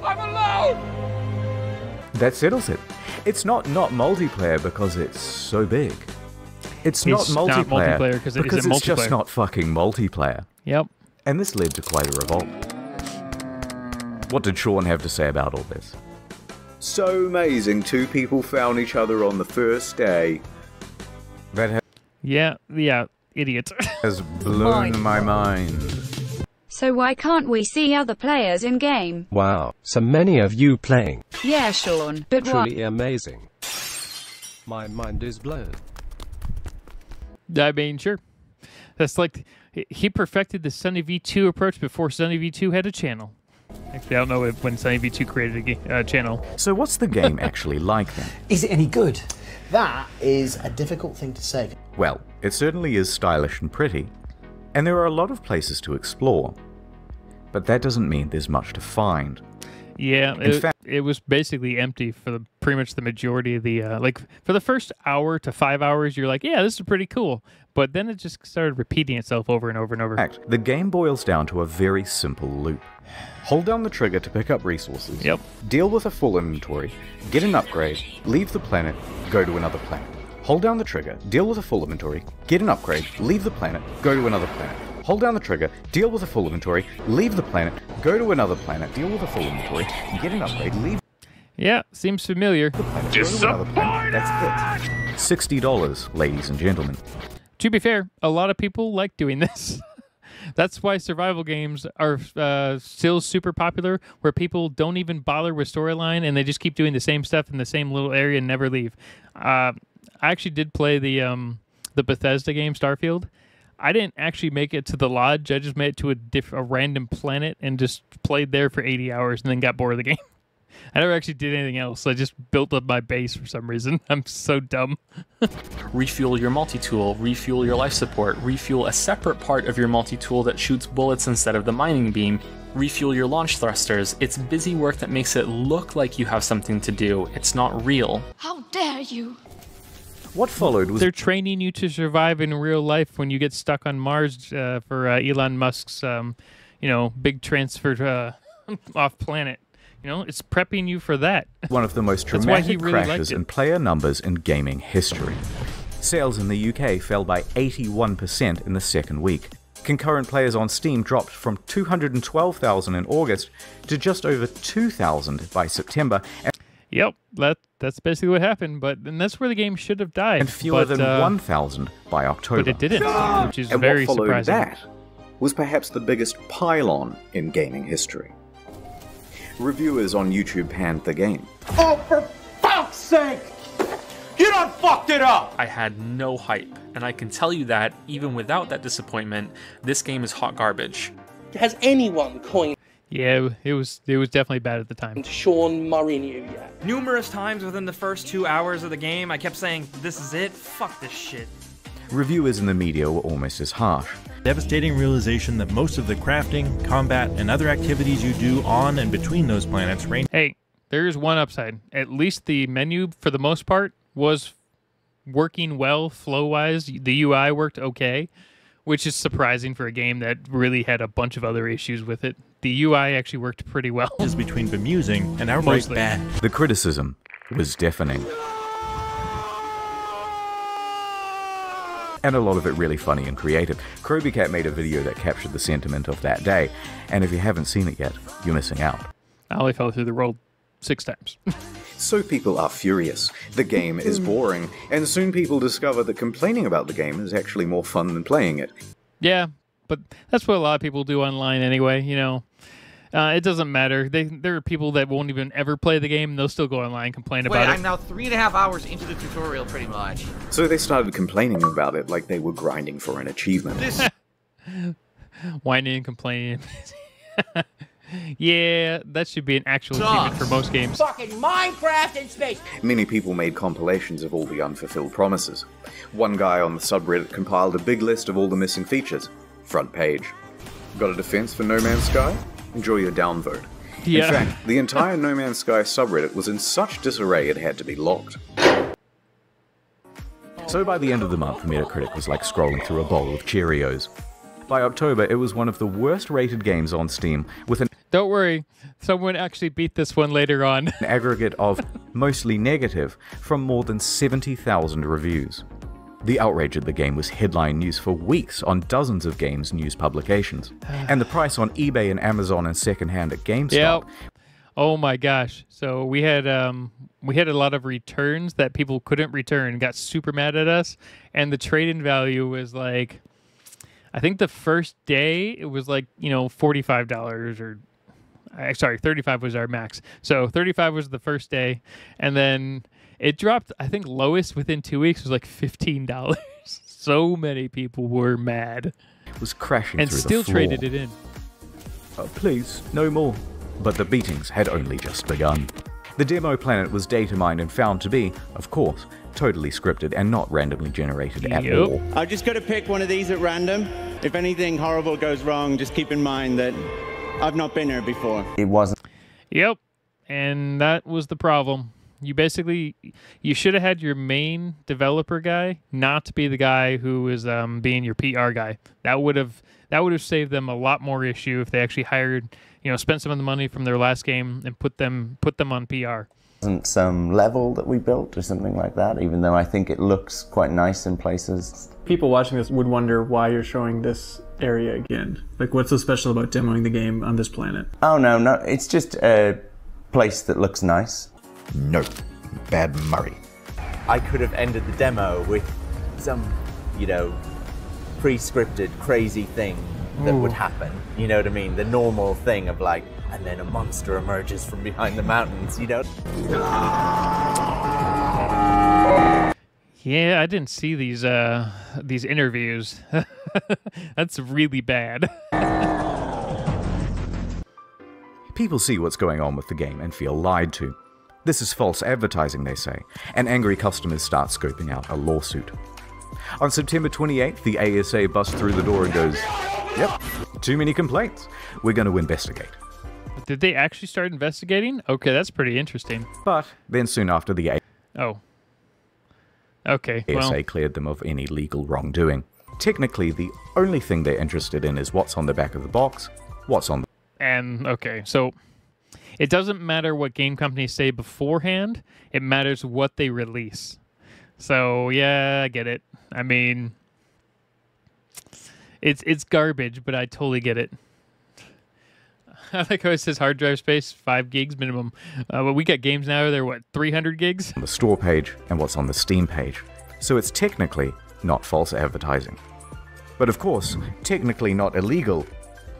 I'm alone! That settles it. It's not multiplayer because it's so big. It's not multiplayer because it's just not fucking multiplayer. Yep. And this led to quite a revolt. What did Sean have to say about all this? So amazing, two people found each other on the first day. That yeah, idiot. has blown my mind. So why can't we see other players in game? Wow, so many of you playing. Yeah, Sean, but what? Truly amazing. My mind is blown. I mean, sure. That's like, he perfected the Sunny V2 approach before Sunny V2 had a channel. Actually, I don't know when Sunny V2 created a channel. So what's the game actually like then? Is it any good? That is a difficult thing to say. Well, it certainly is stylish and pretty, and there are a lot of places to explore. But that doesn't mean there's much to find. Yeah, it was basically empty for pretty much the majority of the, for the first hour to 5 hours, you're like, yeah, this is pretty cool. But then it just started repeating itself over and over and over. In fact, the game boils down to a very simple loop. Hold down the trigger to pick up resources. Yep. Deal with a full inventory, get an upgrade, leave the planet, go to another planet. Hold down the trigger, deal with a full inventory, get an upgrade, leave the planet, go to another planet. Hold down the trigger, deal with a full inventory, leave the planet, go to another planet, deal with a full inventory, get an upgrade, leave... Yeah, seems familiar. That's it. $60, ladies and gentlemen. To be fair, a lot of people like doing this. That's why survival games are still super popular, where people don't even bother with storyline and they just keep doing the same stuff in the same little area and never leave. I actually did play the Bethesda game Starfield. I didn't actually make it to the lodge. I just made it to a random planet and just played there for 80 hours and then got bored of the game. I never actually did anything else. I just built up my base for some reason. I'm so dumb. Refuel your multi-tool, refuel your life support, refuel a separate part of your multi-tool that shoots bullets instead of the mining beam, refuel your launch thrusters. It's busy work that makes it look like you have something to do. It's not real. How dare you? What followed was... They're training you to survive in real life when you get stuck on Mars for Elon Musk's, big transfer off planet. It's prepping you for that. One of the most dramatic crashes in player numbers in gaming history. Sales in the UK fell by 81% in the second week. Concurrent players on Steam dropped from 212,000 in August to just over 2,000 by September. Yep, that's basically what happened, and that's where the game should have died. And fewer than 1,000 by October. But it didn't, which is and very what followed surprising. That was perhaps the biggest pylon in gaming history. Reviewers on YouTube panned the game. Oh, for fuck's sake! You done fucked it up! I had no hype, and I can tell you that, even without that disappointment, this game is hot garbage. Has anyone coined Yeah, it was definitely bad at the time. Sean Murray knew yet? Numerous times within the first 2 hours of the game, I kept saying, this is it, fuck this shit. Reviewers in the media were almost as harsh. Devastating realization that most of the crafting, combat, and other activities you do on and between those planets range. Hey, there's one upside. At least the menu, for the most part, was working well flow-wise. The UI worked okay, which is surprising for a game that really had a bunch of other issues with it. The UI actually worked pretty well. Is between bemusing and outright bad. The criticism was deafening. And a lot of it really funny and creative. Krobycat made a video that captured the sentiment of that day, and if you haven't seen it yet, you're missing out. I only fell through the road 6 times. So people are furious. The game is boring, and soon people discover that complaining about the game is actually more fun than playing it. Yeah, but that's what a lot of people do online anyway, It doesn't matter. There are people that won't even ever play the game, and they'll still go online and complain about it. I'm now 3.5 hours into the tutorial, pretty much. So they started complaining about it like they were grinding for an achievement. Whining and complaining. Yeah, that should be an actual achievement for most games. Fucking Minecraft in space! Many people made compilations of all the unfulfilled promises. One guy on the subreddit compiled a big list of all the missing features. Front page. Got a defense for No Man's Sky? Enjoy your downvote. Yeah. In fact, the entire No Man's Sky subreddit was in such disarray it had to be locked. So by the end of the month, Metacritic was like scrolling through a bowl of Cheerios. By October, it was one of the worst rated games on Steam, with an Don't worry, someone actually beat this one later on. An aggregate of mostly negative from more than 70,000 reviews. The outrage at the game was headline news for weeks on dozens of games news publications. And the price on eBay and Amazon and secondhand at GameStop. Yep. Oh my gosh. So we had a lot of returns that people couldn't return, got super mad at us, and the trade-in value was like, I think the first day it was like, $45 or sorry, 35 was our max. So 35 was the first day, and then it dropped, I think lowest within 2 weeks was like $15. So many people were mad. It was crashing and through still the floor. traded it in. Please, no more. But the beatings had only just begun. The demo planet was data mined and found to be, of course, totally scripted and not randomly generated at all. I've just got to pick one of these at random. If anything horrible goes wrong, just keep in mind that I've not been here before. It wasn't. Yep, and that was the problem. You should have had your main developer guy not be the guy who was being your PR guy. That would have saved them a lot more issue if they actually hired, spent some of the money from their last game and put them on PR. Wasn't some level that we built or something like that, even though I think it looks quite nice in places. People watching this would wonder why you're showing this area again. Like, what's so special about demoing the game on this planet? Oh, no, it's just a place that looks nice. No, bad Murray. I could have ended the demo with some, you know, pre-scripted crazy thing that would happen. You know what I mean? The normal thing of like, and then a monster emerges from behind the mountains, you know? Yeah, I didn't see these interviews. That's really bad. People see what's going on with the game and feel lied to. This is false advertising, they say, and angry customers start scoping out a lawsuit. On September 28th, the ASA busts through the door and goes, "Yep, too many complaints. We're going to investigate." Did they actually start investigating? Okay, that's pretty interesting. But then soon after, the ASA cleared them of any legal wrongdoing. Technically, the only thing they're interested in is what's on the back of the box, what's on the... And, okay, so it doesn't matter what game companies say beforehand, it matters what they release. So, yeah, I get it. I mean, it's garbage, but I totally get it. I like how it says hard drive space, 5 gigs minimum. But we got games now, they're what, 300 gigs? On the store page and what's on the Steam page. So it's technically not false advertising. But of course, technically not illegal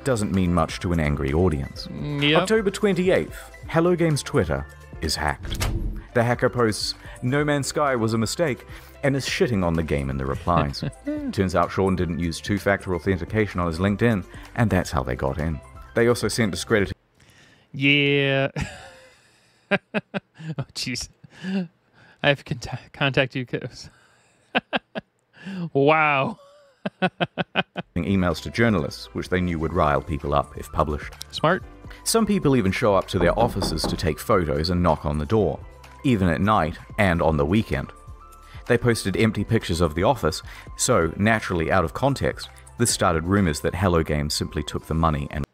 doesn't mean much to an angry audience. Yep. October 28th, Hello Games Twitter is hacked. The hacker posts, "No Man's Sky was a mistake," and is shitting on the game in the replies. Turns out Sean didn't use two-factor authentication on his LinkedIn, and that's how they got in. They also sent discrediting... Yeah. Oh, jeez. I have to contact you. Wow. emails to journalists, which they knew would rile people up if published. Smart. Some people even show up to their offices to take photos and knock on the door, even at night and on the weekend. They posted empty pictures of the office, so, naturally out of context, this started rumors that Hello Games simply took the money and...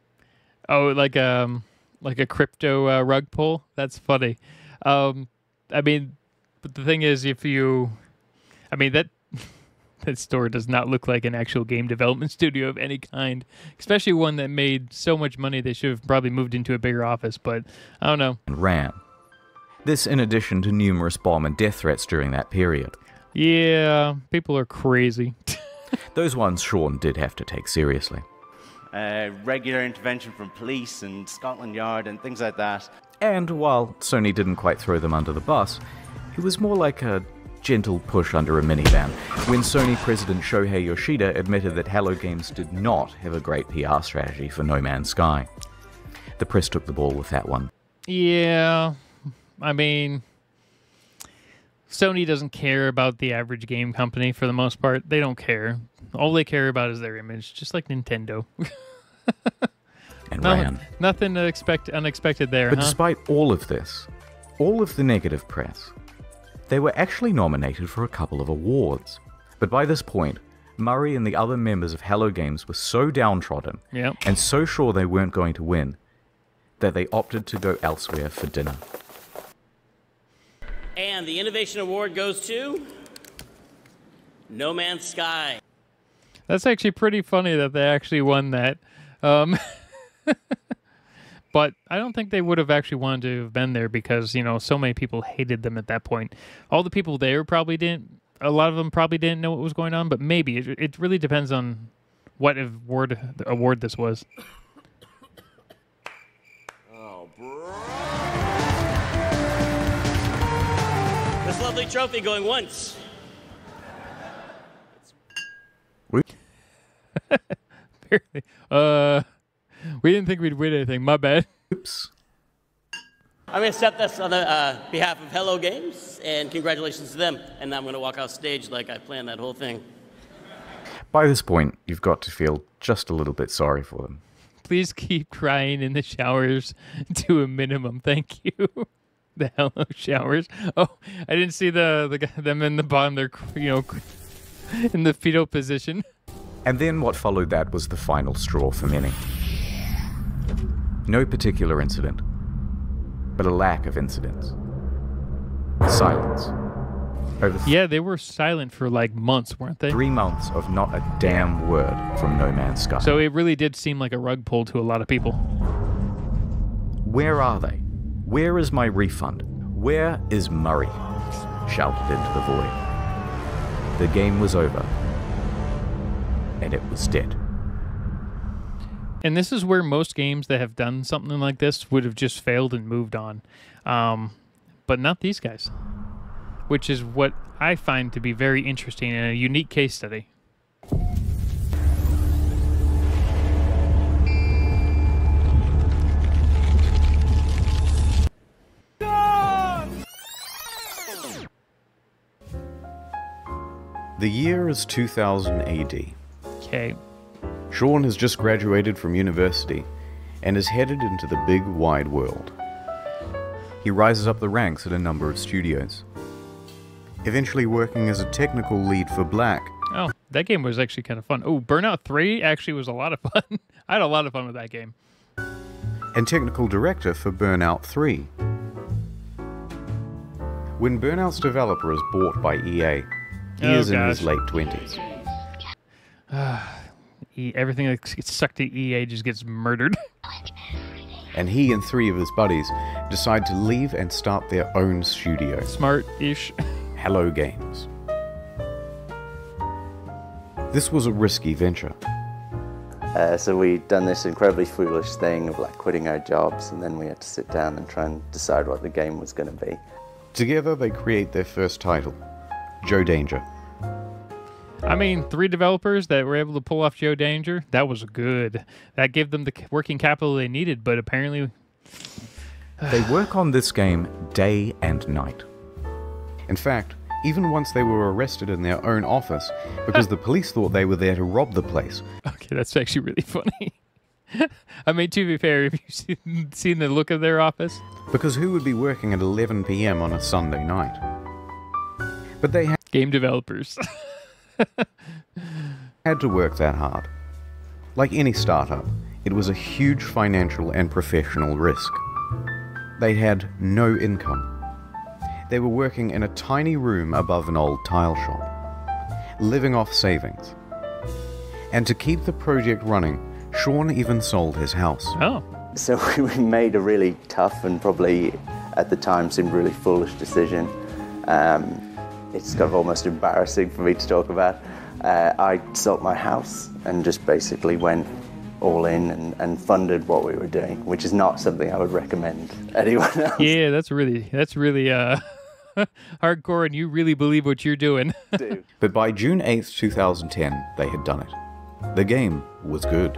Oh, like a crypto rug pull? That's funny. I mean, but the thing is, if you... I mean, that store does not look like an actual game development studio of any kind, especially one that made so much money they should have probably moved into a bigger office, but I don't know. Ran. This in addition to numerous bomb and death threats during that period. Yeah, people are crazy. Those ones Sean did have to take seriously. Regular intervention from police and Scotland Yard and things like that. And while Sony didn't quite throw them under the bus, it was more like a gentle push under a minivan when Sony President Shohei Yoshida admitted that Hello Games did not have a great PR strategy for No Man's Sky. The press took the ball with that one. Yeah, I mean, Sony doesn't care about the average game company for the most part. They don't care. All they care about is their image, just like Nintendo. And ran. Nothing unexpected there, But huh? despite all of this, all of the negative press, they were actually nominated for a couple of awards. But by this point, Murray and the other members of Hello Games were so downtrodden and so sure they weren't going to win that they opted to go elsewhere for dinner. And the Innovation Award goes to No Man's Sky. That's actually pretty funny that they actually won that. But I don't think they would have actually wanted to have been there because, you know, so many people hated them at that point. All the people there probably didn't, a lot of them probably didn't know what was going on, but maybe. It really depends on what award this was. Oh, bro. This lovely trophy going once. Apparently. We didn't think we'd win anything. My bad. Oops. I'm going to accept this on the behalf of Hello Games, and congratulations to them. And I'm going to walk off stage like I planned that whole thing. By this point, you've got to feel just a little bit sorry for them. Please keep crying in the showers to a minimum. Thank you. The Hello showers. Oh, I didn't see them in the bottom. They're, you know, in the fetal position. And then what followed that was the final straw for many. No particular incident, but a lack of incidents. Silence. Yeah, they were silent for like months, weren't they? 3 months of not a damn word from No Man's Sky. So it really did seem like a rug pull to a lot of people. Where are they? Where is my refund? Where is Murray? shouted into the void. The game was over, and it was dead. And this is where most games that have done something like this would have just failed and moved on. But not these guys, which is what I find to be very interesting and a unique case study. The year is 2000 AD. Okay. Sean has just graduated from university and is headed into the big wide world. He rises up the ranks at a number of studios, eventually working as a technical lead for Black. Oh, that game was actually kind of fun. Oh, Burnout 3 actually was a lot of fun. I had a lot of fun with that game. And technical director for Burnout 3. When Burnout's developer is bought by EA, he is in his late 20s. Everything that gets sucked to EA just gets murdered. And he and 3 of his buddies decide to leave and start their own studio. Smart-ish. Hello Games. This was a risky venture. So we'd done this incredibly foolish thing of like quitting our jobs, and then we had to sit down and try and decide what the game was going to be. Together they create their first title, Joe Danger. I mean, 3 developers that were able to pull off Joe Danger, that was good. That gave them the working capital they needed, but apparently... They work on this game day and night. In fact, even once they were arrested in their own office because the police thought they were there to rob the place. Okay, that's actually really funny. I mean, to be fair, have you seen the look of their office? Because who would be working at 11 p.m. on a Sunday night? But they had... Game developers. had to work that hard. Like any startup, it was a huge financial and professional risk. They had no income. They were working in a tiny room above an old tile shop, living off savings. And to keep the project running, Sean even sold his house. Oh. So we made a really tough and probably at the time seemed really foolish decision. It's kind of almost embarrassing for me to talk about. I sold my house and just basically went all in and funded what we were doing, which is not something I would recommend anyone else. Yeah, that's really hardcore, and you really believe what you're doing. But by June 8th, 2010, they had done it. The game was good,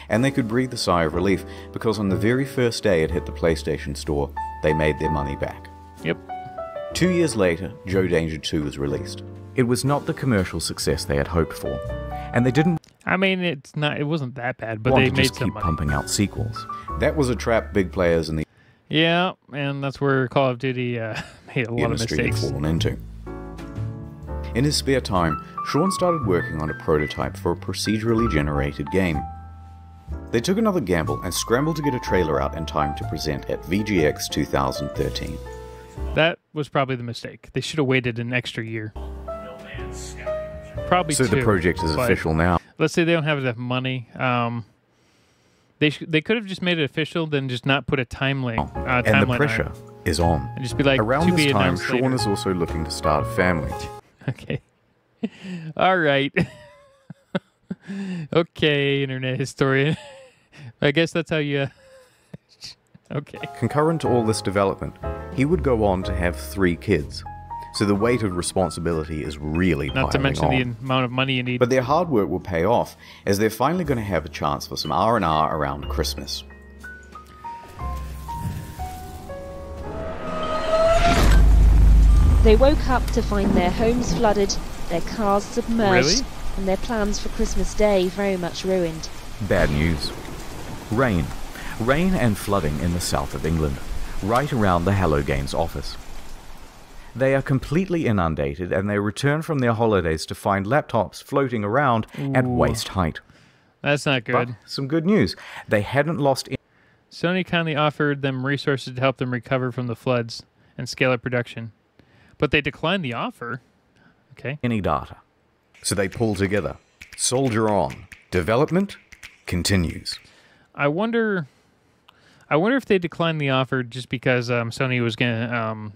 and they could breathe a sigh of relief because on the very first day it hit the PlayStation Store, they made their money back. Yep. 2 years later, Joe Danger 2 was released. It was not the commercial success they had hoped for, and they didn't... I mean, it wasn't that bad, but they made just some keep money. pumping out sequels. That was a trap big players in the... Yeah, and that's where Call of Duty made a lot of mistakes. Had fallen into. In his spare time, Sean started working on a prototype for a procedurally generated game. They took another gamble and scrambled to get a trailer out in time to present at VGX 2013. That was probably the mistake. They should have waited an extra year. Probably so 2. The project is official now. Let's say they don't have enough money. They could have just made it official, then just not put a timeline. And the pressure is on. And just be like, around to this be time, announced Sean later. is also looking to start a family. Okay. All right. Okay, internet historian. I guess that's how you... Okay. Concurrent to all this development, he would go on to have 3 kids. So the weight of responsibility is really piling on. Not to mention the amount of money you need. But their hard work will pay off, as they're finally going to have a chance for some R&R around Christmas. They woke up to find their homes flooded, their cars submerged, Really? and their plans for Christmas Day very much ruined. Bad news. Rain. Rain and flooding in the south of England, right around the Hello Games office. They are completely inundated, and they return from their holidays to find laptops floating around at waist height. That's not good. But some good news. They hadn't lost... Sony kindly offered them resources to help them recover from the floods and scale up production. But they declined the offer. Okay. Any data. So they pull together. Soldier on. Development continues. I wonder if they declined the offer just because Sony was going to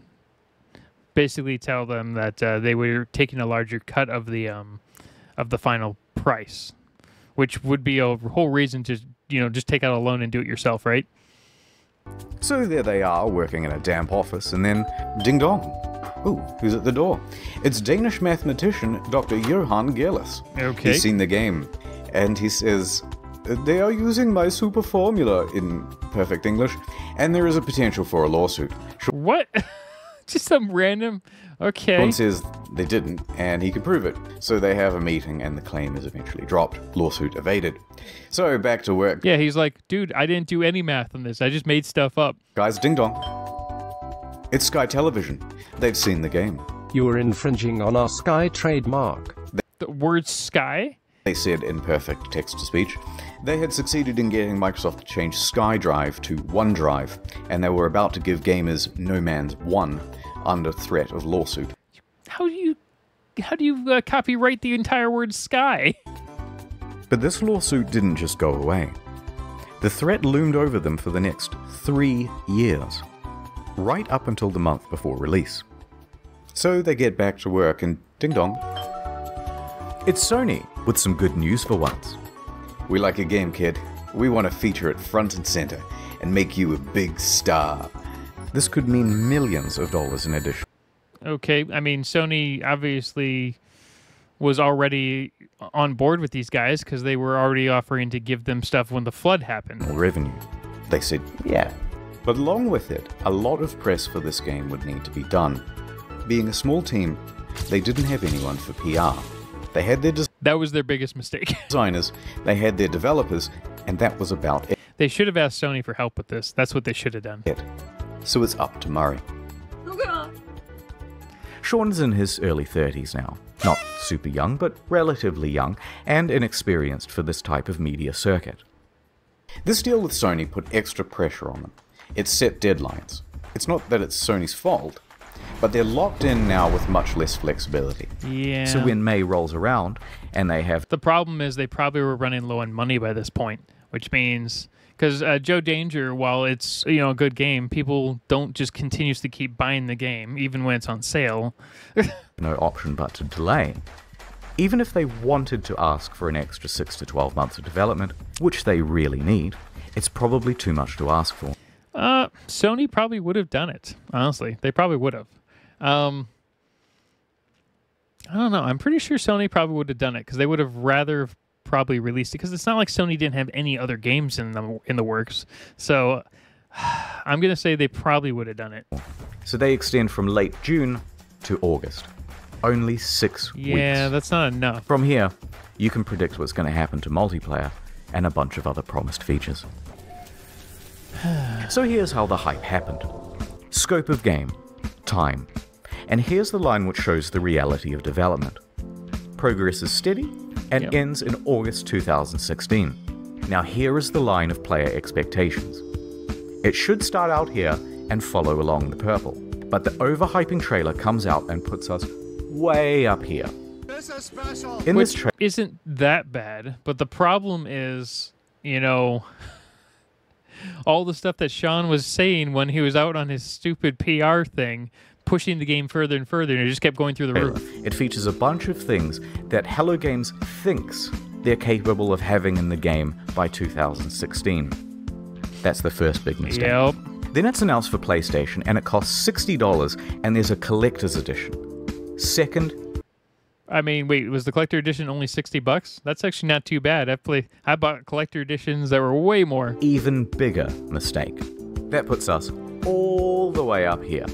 basically tell them that they were taking a larger cut of the final price, which would be a whole reason to just take out a loan and do it yourself, right? So there they are, working in a damp office, and then ding dong. Ooh, who's at the door? It's Danish mathematician Dr. Johan Gerlis. Okay. He's seen the game, and he says, they are using my super formula in perfect English, and there is a potential for a lawsuit. What? Just some random... Okay. Sean says they didn't, and he can prove it. So they have a meeting, and the claim is eventually dropped. Lawsuit evaded. So back to work. Yeah, he's like, dude, I didn't do any math on this. I just made stuff up. Guys, ding dong. It's Sky Television. They've seen the game. You are infringing on our Sky trademark. The word Sky? They said in perfect text-to-speech. They had succeeded in getting Microsoft to change SkyDrive to OneDrive, and they were about to give gamers No Man's 1 under threat of lawsuit. How do you copyright the entire word Sky? But this lawsuit didn't just go away. The threat loomed over them for the next 3 years, right up until the month before release. So they get back to work, and ding dong, it's Sony with some good news for once. We like a game, kid. We want to feature it front and center and make you a big star. This could mean millions of dollars in addition. Okay, I mean, Sony obviously was already on board with these guys because they were already offering to give them stuff when the flood happened. Revenue. They said, yeah. But along with it, a lot of press for this game would need to be done. Being a small team, they didn't have anyone for PR. They had their that was their biggest mistake. Designers, they had their developers, and that was about it. They should have asked Sony for help with this. That's what they should have done. So it's up to Murray. Oh God. Sean's in his early 30s now. Not super young, but relatively young, and inexperienced for this type of media circuit. This deal with Sony put extra pressure on them. It set deadlines. It's not that it's Sony's fault, but they're locked in now with much less flexibility. Yeah. So when May rolls around, and they have... The problem is they probably were running low on money by this point, which means... Because Joe Danger, while it's a good game, people don't just continuously keep buying the game, even when it's on sale. No option but to delay. Even if they wanted to ask for an extra 6 to 12 months of development, which they really need, it's probably too much to ask for. Sony probably would have done it, honestly. They probably would have. I don't know. I'm pretty sure Sony probably would have done it, because they would have rather probably released it, because it's not like Sony didn't have any other games in the works. So I'm going to say they probably would have done it. So they extend from late June to August. Only 6 weeks. Yeah, that's not enough. From here, you can predict what's going to happen to multiplayer and a bunch of other promised features. So here's how the hype happened. Scope of game. Time. And here's the line which shows the reality of development. Progress is steady and ends in August 2016. Now here is the line of player expectations. It should start out here and follow along the purple, but the overhyping trailer comes out and puts us way up here. This is special. Which isn't that bad, but the problem is, all the stuff that Sean was saying when he was out on his stupid PR thing, pushing the game further and further, and it just kept going through the roof. It features a bunch of things that Hello Games thinks they're capable of having in the game by 2016. That's the first big mistake. Yep. Then it's announced for PlayStation, and it costs $60, and there's a collector's edition. Second... I mean, wait, was the collector edition only $60? That's actually not too bad. I bought collector editions that were way more. Even bigger mistake. That puts us all the way up here.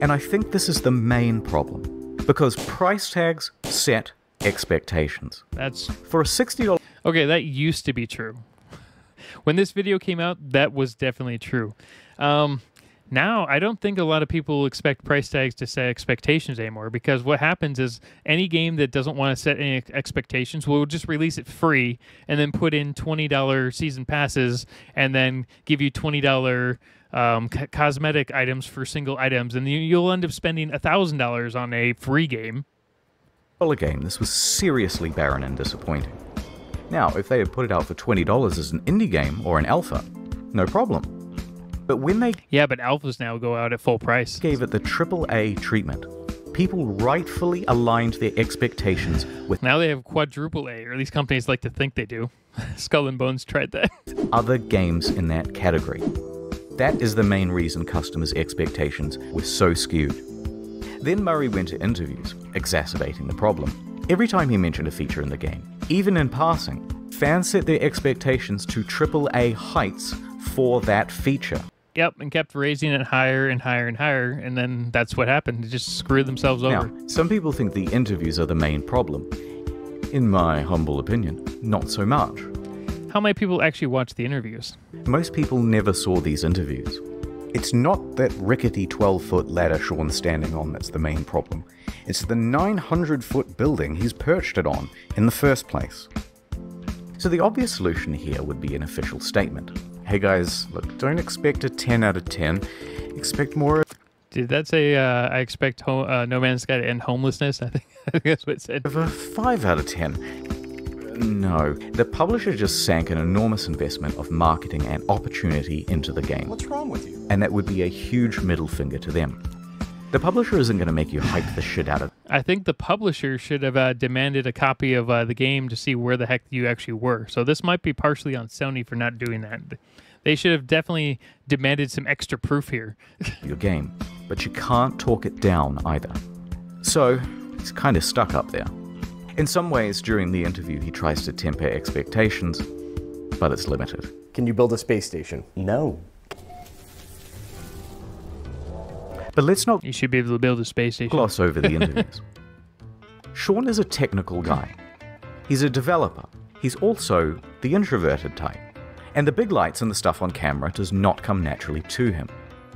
And I think this is the main problem, because price tags set expectations. That's for a $60. Okay, that used to be true. When this video came out, that was definitely true. Now, I don't think a lot of people expect price tags to set expectations anymore, because what happens is any game that doesn't want to set any expectations will just release it free and then put in $20 season passes and then give you $20 cosmetic items for single items, and you'll end up spending $1,000 on a free game. Well, a game, this was seriously barren and disappointing. Now, if they had put it out for $20 as an indie game or an alpha, no problem. But when they but alphas now go out at full price. Gave it the AAA treatment, people rightfully aligned their expectations with now they have quadruple A, or at least companies like to think they do. Skull and Bones tried that. other games in that category. That is the main reason customers' expectations were so skewed. Then Murray went to interviews, exacerbating the problem. Every time he mentioned a feature in the game, even in passing, fans set their expectations to AAA heights for that feature. Yep, and kept raising it higher and higher and higher, and then that's what happened. They just screwed themselves over. Now, some people think the interviews are the main problem. In my humble opinion, not so much. How many people actually watch the interviews? Most people never saw these interviews. It's not that rickety 12-foot ladder Sean's standing on that's the main problem. It's the 900-foot building he's perched it on in the first place. So the obvious solution here would be an official statement. Hey guys, look, don't expect a 10 out of 10. Expect more. Did that say, I expect No Man's Sky to end homelessness? I think that's what it said. Of a 5 out of 10. No, the publisher just sank an enormous investment of marketing and opportunity into the game. What's wrong with you? And that would be a huge middle finger to them. The publisher isn't going to make you hype the shit out of it. I think the publisher should have demanded a copy of the game to see where the heck you actually were. So this might be partially on Sony for not doing that. They should have definitely demanded some extra proof here. Your game, but you can't talk it down either. So, he's kind of stuck up there. In some ways, during the interview, he tries to temper expectations, but it's limited. Can you build a space station? No. But let's not You should be able to build a space station. gloss over the interviews. Sean is a technical guy. He's a developer. He's also the introverted type. And the big lights and the stuff on camera does not come naturally to him.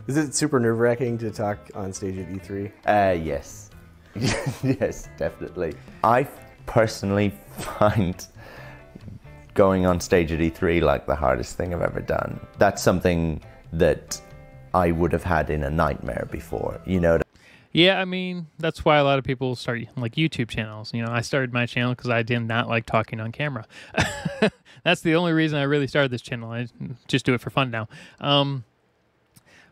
Is it super nerve-wracking to talk on stage at E3? Yes. Yes, definitely. I personally find going on stage at E3 like the hardest thing I've ever done. That's something that I would have had in a nightmare before, you know? Yeah, I mean, that's why a lot of people start like YouTube channels. You know, I started my channel because I did not like talking on camera. That's the only reason I really started this channel. I just do it for fun now.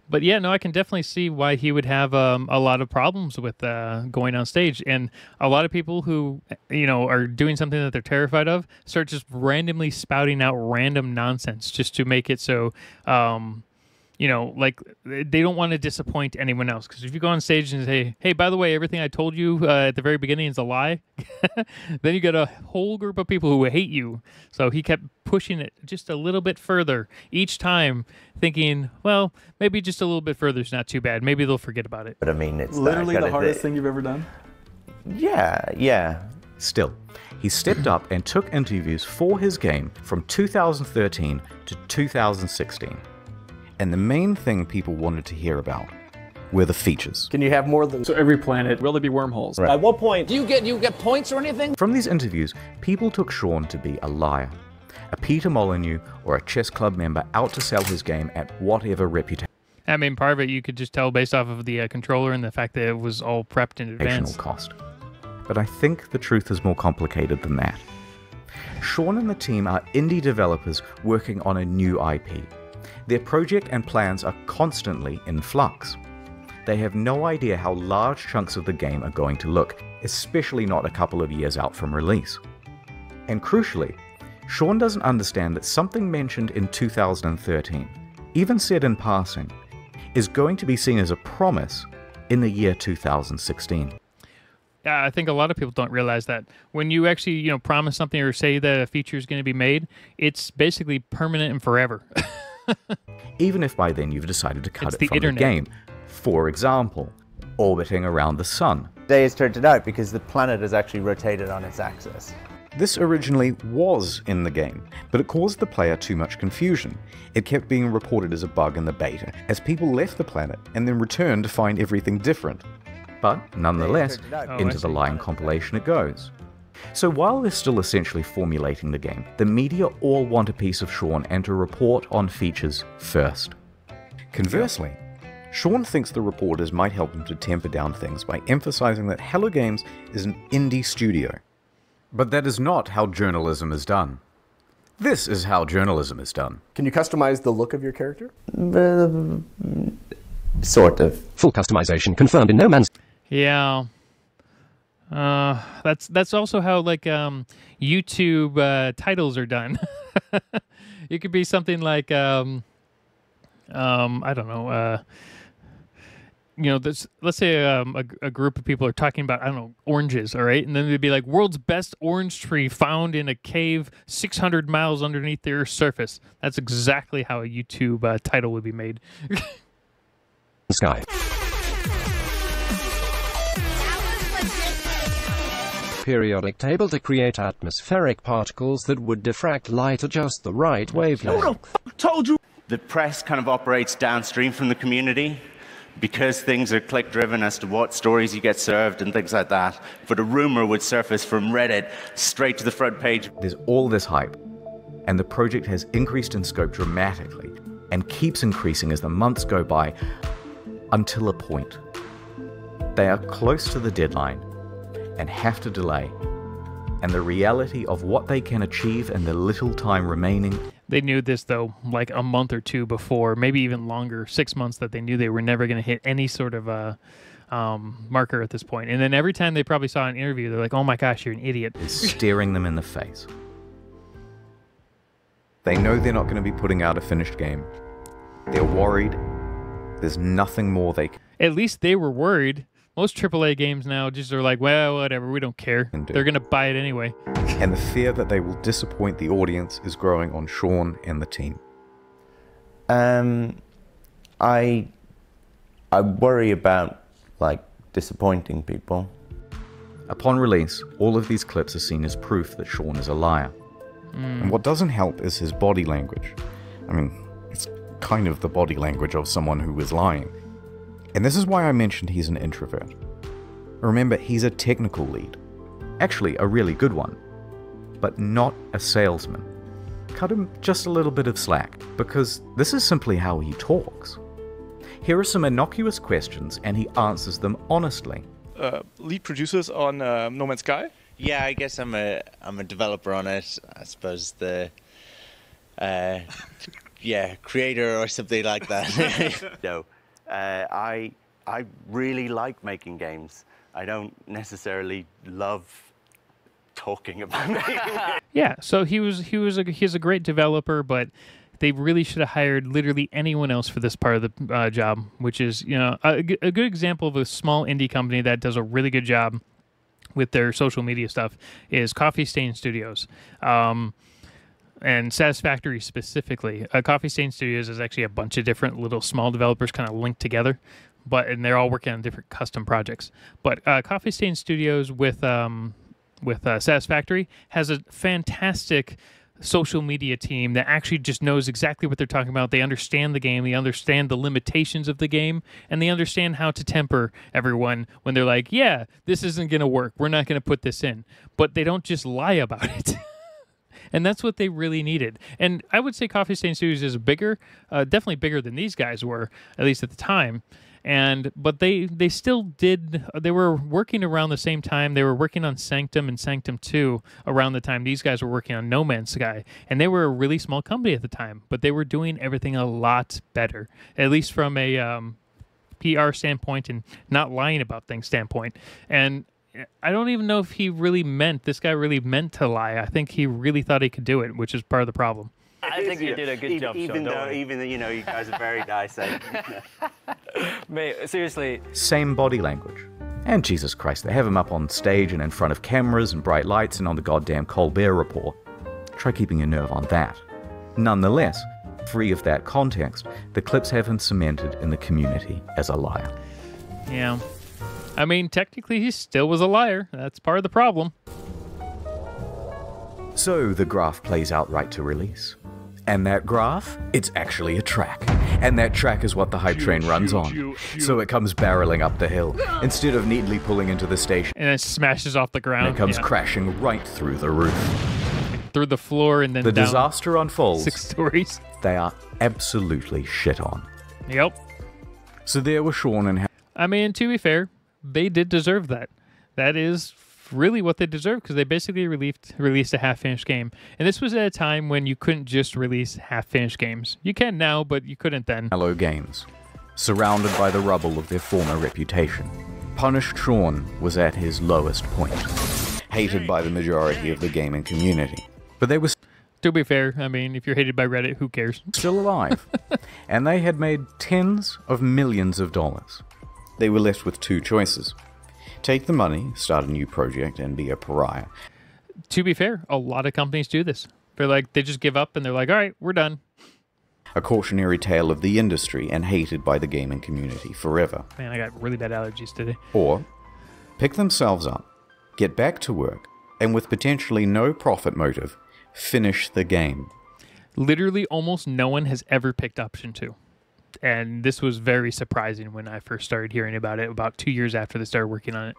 But yeah, no, I can definitely see why he would have a lot of problems with going on stage. And a lot of people who, you know, are doing something that they're terrified of start just randomly spouting out random nonsense just to make it so, you know, like they don't want to disappoint anyone else. Because if you go on stage and say, hey, by the way, everything I told you at the very beginning is a lie, then you get a whole group of people who hate you. So he kept pushing it just a little bit further each time, thinking, well, maybe just a little bit further is not too bad. Maybe they'll forget about it. But I mean, it's literally the hardest thing you've ever done. Yeah. Still, he stepped up and took interviews for his game from 2013 to 2016. And the main thing people wanted to hear about were the features. Can you have more than... So every planet, will there be wormholes? Right. At what point... Do you get points or anything? From these interviews, people took Sean to be a liar, a Peter Molyneux or a chess club member out to sell his game at whatever reputation. I mean, part of it you could just tell based off of the controller and the fact that it was all prepped in advance. Cost. But I think the truth is more complicated than that. Sean and the team are indie developers working on a new IP. Their project and plans are constantly in flux. They have no idea how large chunks of the game are going to look, especially not a couple of years out from release. And crucially, Sean doesn't understand that something mentioned in 2013, even said in passing, is going to be seen as a promise in the year 2016. Yeah, I think a lot of people don't realize that when you actually, you know, promise something or say that a feature is going to be made, it's basically permanent and forever. Even if by then you've decided to cut It's it the from internet. the game. For example, orbiting around the sun. Today has turned it out because the planet has actually rotated on its axis. This originally was in the game, but it caused the player too much confusion. It kept being reported as a bug in the beta, as people left the planet and then returned to find everything different. But nonetheless, into the lying compilation it goes. So while they're still essentially formulating the game, the media all want a piece of Sean and to report on features first. Conversely, Sean thinks the reporters might help him to temper down things by emphasizing that Hello Games is an indie studio. But that is not how journalism is done. This is how journalism is done. Can you customize the look of your character? Sort of. Full customization confirmed in No Man's. Yeah. That's also how like YouTube titles are done. It could be something like I don't know. Let's say a group of people are talking about, I don't know, oranges, all right? And then they'd be like, world's best orange tree found in a cave 600 miles underneath the Earth's surface. That's exactly how a YouTube title would be made. Sky. Periodic table to create atmospheric particles that would diffract light at just the right wavelength. Who the fuck told you? The press kind of operates downstream from the community because things are click-driven as to what stories you get served and things like that. But a rumor would surface from Reddit straight to the front page. There's all this hype, and the project has increased in scope dramatically and keeps increasing as the months go by until a point. They are close to the deadline and have to delay, and the reality of what they can achieve in the little time remaining. They knew this, though, like a month or two before, maybe even longer, 6 months, that they knew they were never going to hit any sort of marker at this point. And then every time they probably saw an interview, they're like, oh my gosh, you're an idiot. Is staring them in the face. They know they're not going to be putting out a finished game. They're worried. There's nothing more they can. At least they were worried. Most AAA games now just are like, well, whatever, we don't care. They're going to buy it anyway. And the fear that they will disappoint the audience is growing on Sean and the team. I worry about, like, disappointing people. Upon release, all of these clips are seen as proof that Sean is a liar. And what doesn't help is his body language. I mean, it's kind of the body language of someone who is lying. And this is why I mentioned he's an introvert. Remember, he's a technical lead. Actually, a really good one. But not a salesman. Cut him just a little bit of slack, because this is simply how he talks. Here are some innocuous questions, and he answers them honestly. Lead producers on No Man's Sky? Yeah, I guess I'm a developer on it. I suppose the creator or something like that. No. I really like making games. I don't necessarily love talking about making games. Yeah, so he's a great developer, but they really should have hired literally anyone else for this part of the job, which is, you know, a good example of a small indie company that does a really good job with their social media stuff is Coffee Stain Studios. And Satisfactory specifically. Coffee Stain Studios is actually a bunch of different little small developers kind of linked together, and they're all working on different custom projects. But Coffee Stain Studios with Satisfactory has a fantastic social media team that actually just knows exactly what they're talking about. They understand the game, they understand the limitations of the game, and they understand how to temper everyone when they're like, yeah, this isn't going to work. We're not going to put this in. But they don't just lie about it. And that's what they really needed. And I would say Coffee Stain Studios is bigger, definitely bigger than these guys were, at least at the time. But they still did, they were working around the same time. They were working on Sanctum and Sanctum 2 around the time these guys were working on No Man's Sky. And they were a really small company at the time, but they were doing everything a lot better, at least from a PR standpoint and not lying about things standpoint. And I don't even know if this guy really meant to lie. I think he really thought he could do it, which is part of the problem. I think you did a good job, even though you guys are very nice. Mate, seriously. Same body language. And Jesus Christ, they have him up on stage and in front of cameras and bright lights and on the goddamn Colbert Report. Try keeping your nerve on that. Nonetheless, free of that context, the clips have him cemented in the community as a liar. Yeah. I mean, technically, he still was a liar. That's part of the problem. So the graph plays out right to release. And that graph, it's actually a track. And that track is what the hype train runs on. So it comes barreling up the hill, instead of neatly pulling into the station. And it smashes off the ground. And it comes crashing right through the roof. Through the floor and then the down disaster unfolds. 6 stories. They are absolutely shit on. Yep. So there was Sean and... I mean, to be fair, they did deserve that. That is really what they deserve because they basically released a half-finished game. And this was at a time when you couldn't just release half-finished games. You can now, but you couldn't then. Hello Games, surrounded by the rubble of their former reputation. Punished Sean was at his lowest point, hated by the majority of the gaming community. But they were to be fair, I mean, if you're hated by Reddit, who cares? Still alive. And they had made tens of millions of dollars. They were left with two choices. Take the money, start a new project, and be a pariah. To be fair, a lot of companies do this. They're like, they just give up and they're like, all right, we're done. A cautionary tale of the industry and hated by the gaming community forever. Man, I got really bad allergies today. Or pick themselves up, get back to work, and with potentially no profit motive, finish the game. Literally almost no one has ever picked option 2. And this was very surprising when I first started hearing about it, about 2 years after they started working on it.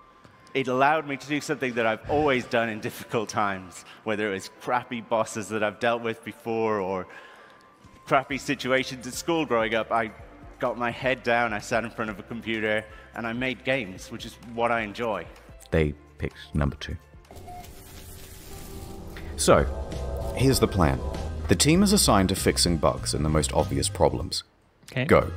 It allowed me to do something that I've always done in difficult times, whether it was crappy bosses that I've dealt with before or crappy situations at school growing up. I got my head down, I sat in front of a computer, and I made games, which is what I enjoy. They picked number 2. So, here's the plan. The team is assigned to fixing bugs and the most obvious problems. Okay. Go.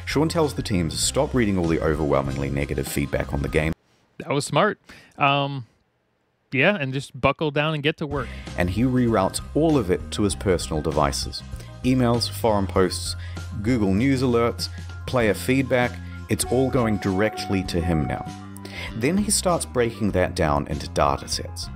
Sean tells the team to stop reading all the overwhelmingly negative feedback on the game. That was smart. Yeah, and just buckle down and get to work. And he reroutes all of it to his personal devices. Emails, forum posts, Google News alerts, player feedback, it's all going directly to him now. Then he starts breaking that down into data sets.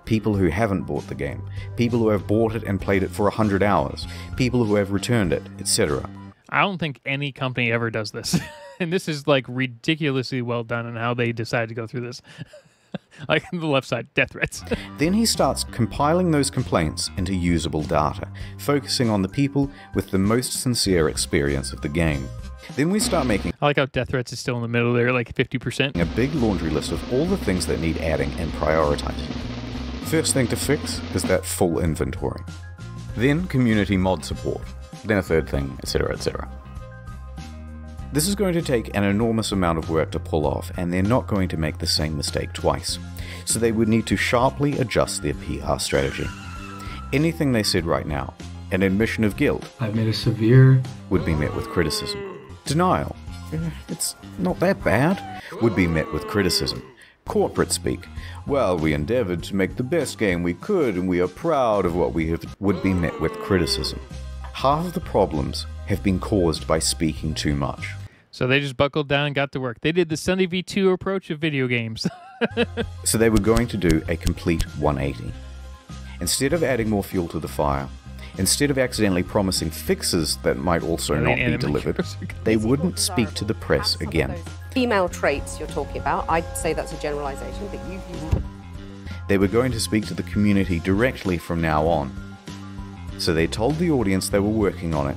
People who haven't bought the game, people who have bought it and played it for 100 hours, people who have returned it, etc. I don't think any company ever does this. And this is like ridiculously well done in how they decide to go through this. Like on the left side, death threats. Then he starts compiling those complaints into usable data, focusing on the people with the most sincere experience of the game. Then we start making... I like how death threats is still in the middle there, like 50%. A big laundry list of all the things that need adding and prioritizing. First thing to fix is that full inventory. Then community mod support. Then a third thing, etc., etc. This is going to take an enormous amount of work to pull off, and they're not going to make the same mistake twice. So they would need to sharply adjust their PR strategy. Anything they said right now, an admission of guilt, I've made a severe, would be met with criticism. Denial, it's not that bad, would be met with criticism. Corporate speak, well, we endeavored to make the best game we could and we are proud of what we have, would be met with criticism. Half of the problems have been caused by speaking too much. So they just buckled down and got to work. They did the Sunny V2 approach of video games. So they were going to do a complete 180. Instead of adding more fuel to the fire, instead of accidentally promising fixes that might also not be delivered, they wouldn't speak to the press again. Female traits you're talking about, I'd say that's a generalization, but you've used... They were going to speak to the community directly from now on. So they told the audience they were working on it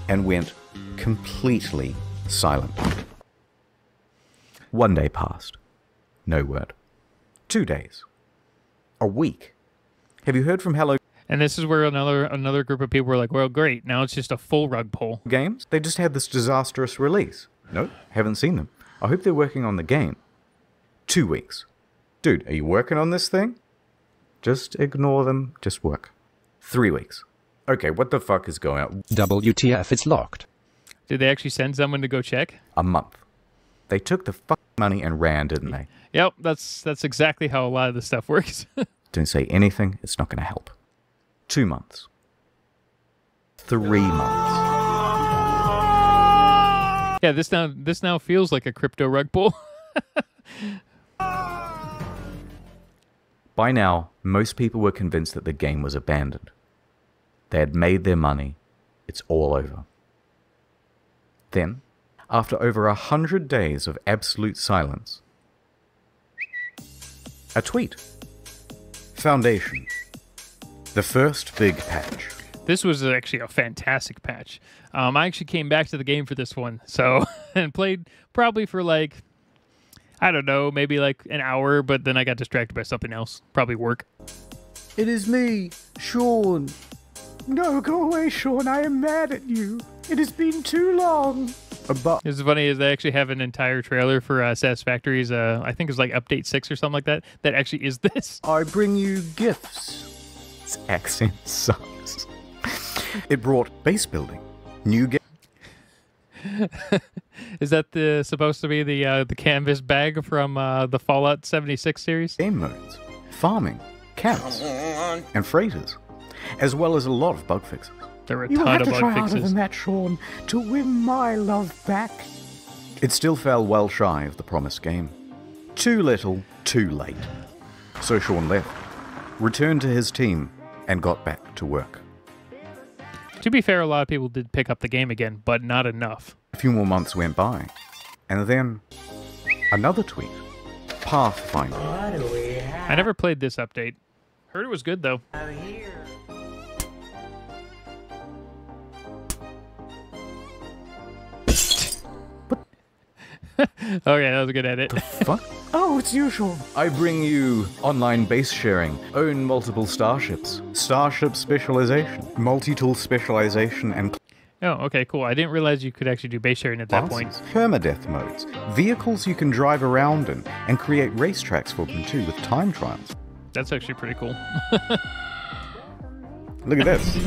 and went completely silent. 1 day passed. No word. 2 days. A week. Have you heard from Hello And this is where another group of people were like, well, great, now it's just a full rug pull. Games? They just had this disastrous release. Nope, haven't seen them. I hope they're working on the game. 2 weeks. Dude, are you working on this thing? Just ignore them, just work. 3 weeks. Okay, what the fuck is going on? WTF, it's locked. Did they actually send someone to go check? A month. They took the fucking money and ran, didn't they? Yep, that's exactly how a lot of this stuff works. Don't say anything, it's not going to help. 2 months. 3 months. Yeah, this now feels like a crypto rug pull. By now, most people were convinced that the game was abandoned. They had made their money. It's all over. Then, after over 100 days of absolute silence, a tweet. Foundation. The first big patch. This was actually a fantastic patch. I actually came back to the game for this one, so and played probably for like, I don't know, maybe like an hour, but then I got distracted by something else, probably work. It is me, Sean. No, go away, Sean. I am mad at you. It has been too long. It's funny is they actually have an entire trailer for Satisfactory's, I think it's like Update 6 or something like that, that actually is this. I bring you gifts. Its accent sucks. It brought base building, new game. Is that supposed to be the canvas bag from the Fallout 76 series? Game modes, farming, camps, and freighters, as well as a lot of bug fixes. There were a You ton have of to bug try fixes. harder than that, Sean, to win my love back. It still fell well shy of the promised game. Too little, too late. So Sean left, returned to his team, and got back to work. To be fair, a lot of people did pick up the game again, but not enough. A few more months went by, and then another tweet. Pathfinder. I never played this update. Heard it was good, though. Okay, that was a good edit. Fuck? Oh, it's you, Sean. I bring you online base sharing, own multiple starships, starship specialization, multi-tool specialization, and Oh, okay, cool. I didn't realize you could actually do base sharing at that point. permadeath modes, vehicles you can drive around in, and create racetracks for them too with time trials. That's actually pretty cool. Look at this.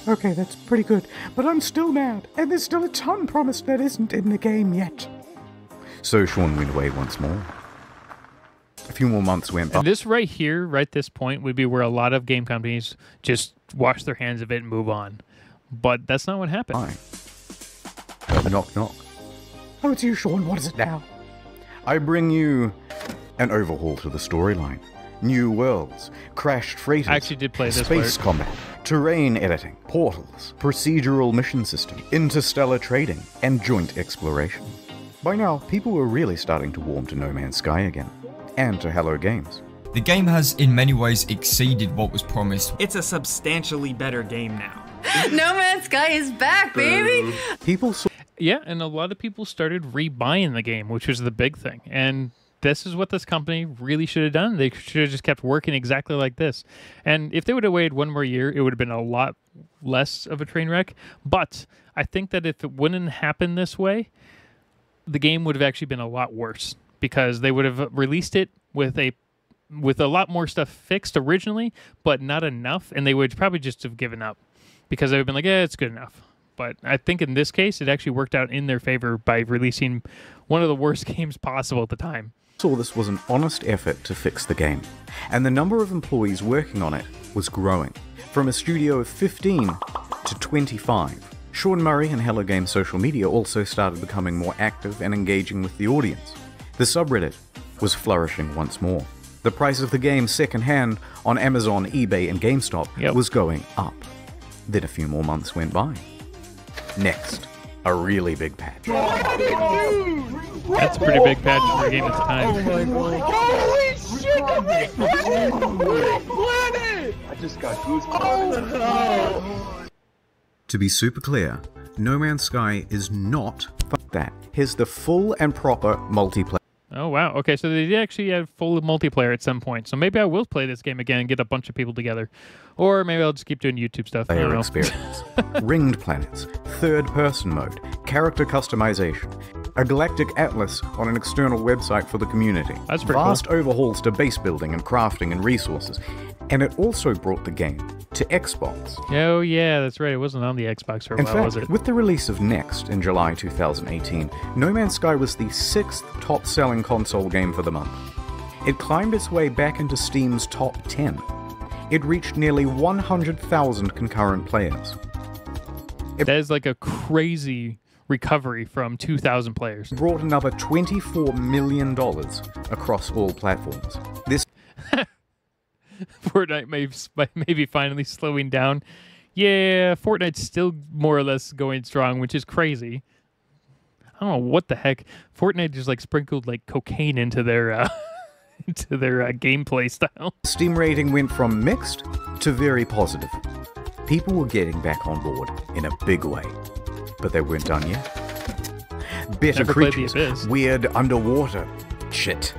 Okay, that's pretty good, but I'm still mad, and there's still a ton promised that isn't in the game yet. So Sean went away once more. A few more months went by. And this right here, right this point, would be where a lot of game companies just wash their hands of it and move on. But that's not what happened. Knock, knock. Oh, it's you, Sean. What is it now? I bring you an overhaul to the storyline. New worlds, crashed freighters, I actually did play this space part. combat, terrain editing, portals, procedural mission system, interstellar trading, and joint exploration. By now, people were really starting to warm to No Man's Sky again, and to Hello Games. The game has in many ways exceeded what was promised. It's a substantially better game now. No Man's Sky is back, baby! People saw... Yeah, and a lot of people started rebuying the game, which was the big thing. And this is what this company really should have done. They should have just kept working exactly like this. And if they would have waited one more year, it would have been a lot less of a train wreck. But I think that if it wouldn't happen this way, the game would have actually been a lot worse, because they would have released it with a lot more stuff fixed originally, but not enough, and they would probably just have given up, because they would have been like, it's good enough. But I think in this case, it actually worked out in their favor by releasing one of the worst games possible at the time. Saw this was an honest effort to fix the game, and the number of employees working on it was growing, from a studio of 15 to 25. Sean Murray and Hello Games social media also started becoming more active and engaging with the audience. The subreddit was flourishing once more. The price of the game secondhand on Amazon, eBay, and GameStop was going up. Then a few more months went by. Next, a really big patch. That's a pretty big patch for a game at the time. Oh my god. Holy shit! I just got goosebumps. To be super clear, No Man's Sky is not fuck that. Here's the full and proper multiplayer. Oh, wow. Okay, so they did actually have full multiplayer at some point. So maybe I will play this game again and get a bunch of people together. Or maybe I'll just keep doing YouTube stuff. I don't know. Experience. Ringed planets, third-person mode, character customization, a galactic atlas on an external website for the community. That's pretty Vast overhauls to base building and crafting and resources. And it also brought the game to Xbox. Oh, yeah, that's right. It wasn't on the Xbox for a while, was it? With the release of Next in July 2018, No Man's Sky was the 6th top-selling console game for the month. It climbed its way back into Steam's top 10. It reached nearly 100,000 concurrent players. That is like a crazy recovery from 2,000 players. Brought another $24 million across all platforms. This Fortnite may be finally slowing down. Yeah, Fortnite's still more or less going strong, which is crazy. I don't know what the heck. Fortnite just like sprinkled like cocaine into their gameplay style. Steam rating went from mixed to very positive. People were getting back on board in a big way, but they weren't done yet. Better Never played the creatures, Abyss. weird underwater shit,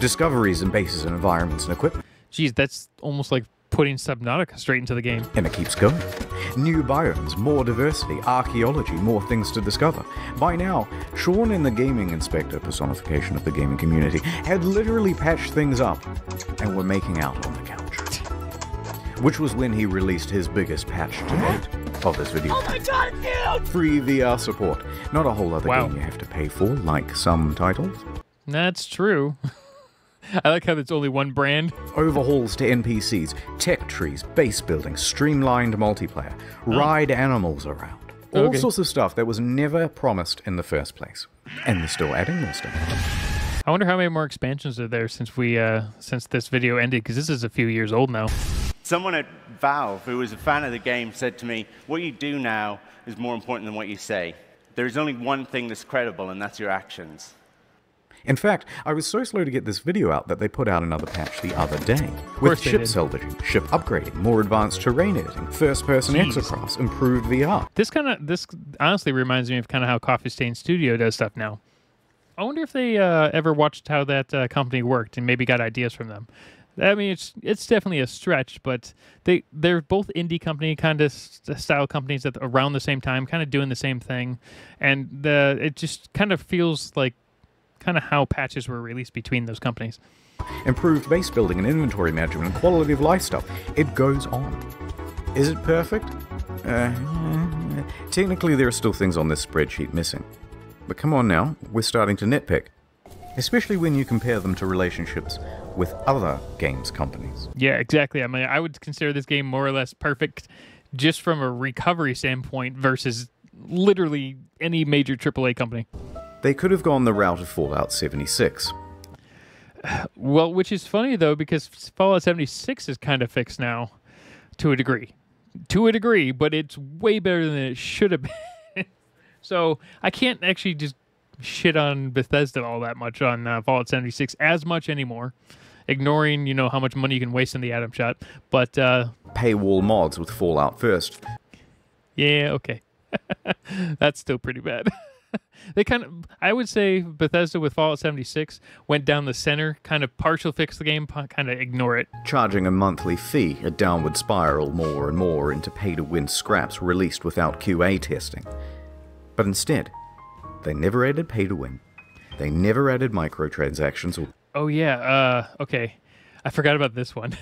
discoveries in bases and environments and equipment. Geez, that's almost like putting Subnautica straight into the game. And it keeps going. New biomes, more diversity, archaeology, more things to discover. By now, Sean and the gaming inspector, personification of the gaming community, had literally patched things up and were making out on the couch. Which was when he released his biggest patch to date of this video. Oh my god, dude! Free VR support. Not a whole other game you have to pay for, like some titles. That's true. I like how there's only one brand. Overhauls to NPCs, tech trees, base building, streamlined multiplayer, ride animals around. All sorts of stuff that was never promised in the first place. And they're still adding more stuff. I wonder how many more expansions are there since since this video ended, because this is a few years old now. Someone at Valve, who was a fan of the game, said to me, what you do now is more important than what you say. There's only one thing that's credible, and that's your actions. In fact, I was so slow to get this video out that they put out another patch the other day. With ship salvaging, ship upgrading, more advanced terrain editing, first-person exocrafts, improved VR. This honestly reminds me of kind of how Coffee Stain Studio does stuff now. I wonder if they ever watched how that company worked and maybe got ideas from them. I mean, it's definitely a stretch, but they're both indie company kind of style companies at around the same time, kind of doing the same thing, and it just kind of feels like kind of how patches were released between those companies. Improved base building and inventory management and quality of life stuff. It goes on. Is it perfect? Technically, there are still things on this spreadsheet missing. But come on now, we're starting to nitpick. Especially when you compare them to relationships with other games companies. Yeah, exactly. I mean, I would consider this game more or less perfect just from a recovery standpoint versus literally any major AAA company. They could have gone the route of Fallout 76. Well, which is funny, though, because Fallout 76 is kind of fixed now, to a degree. To a degree, but it's way better than it should have been. So I can't actually just shit on Bethesda all that much on Fallout 76 as much anymore, ignoring, you know, how much money you can waste in the Atom Shot. But paywall mods with Fallout first. Yeah, okay. That's still pretty bad. They I would say Bethesda with Fallout 76 went down the center, kind of partial fix the game, kind of ignore it. Charging a monthly fee, a downward spiral more and more into pay-to-win scraps released without QA testing. But instead, they never added pay-to-win. They never added microtransactions. Oh yeah, okay. I forgot about this one.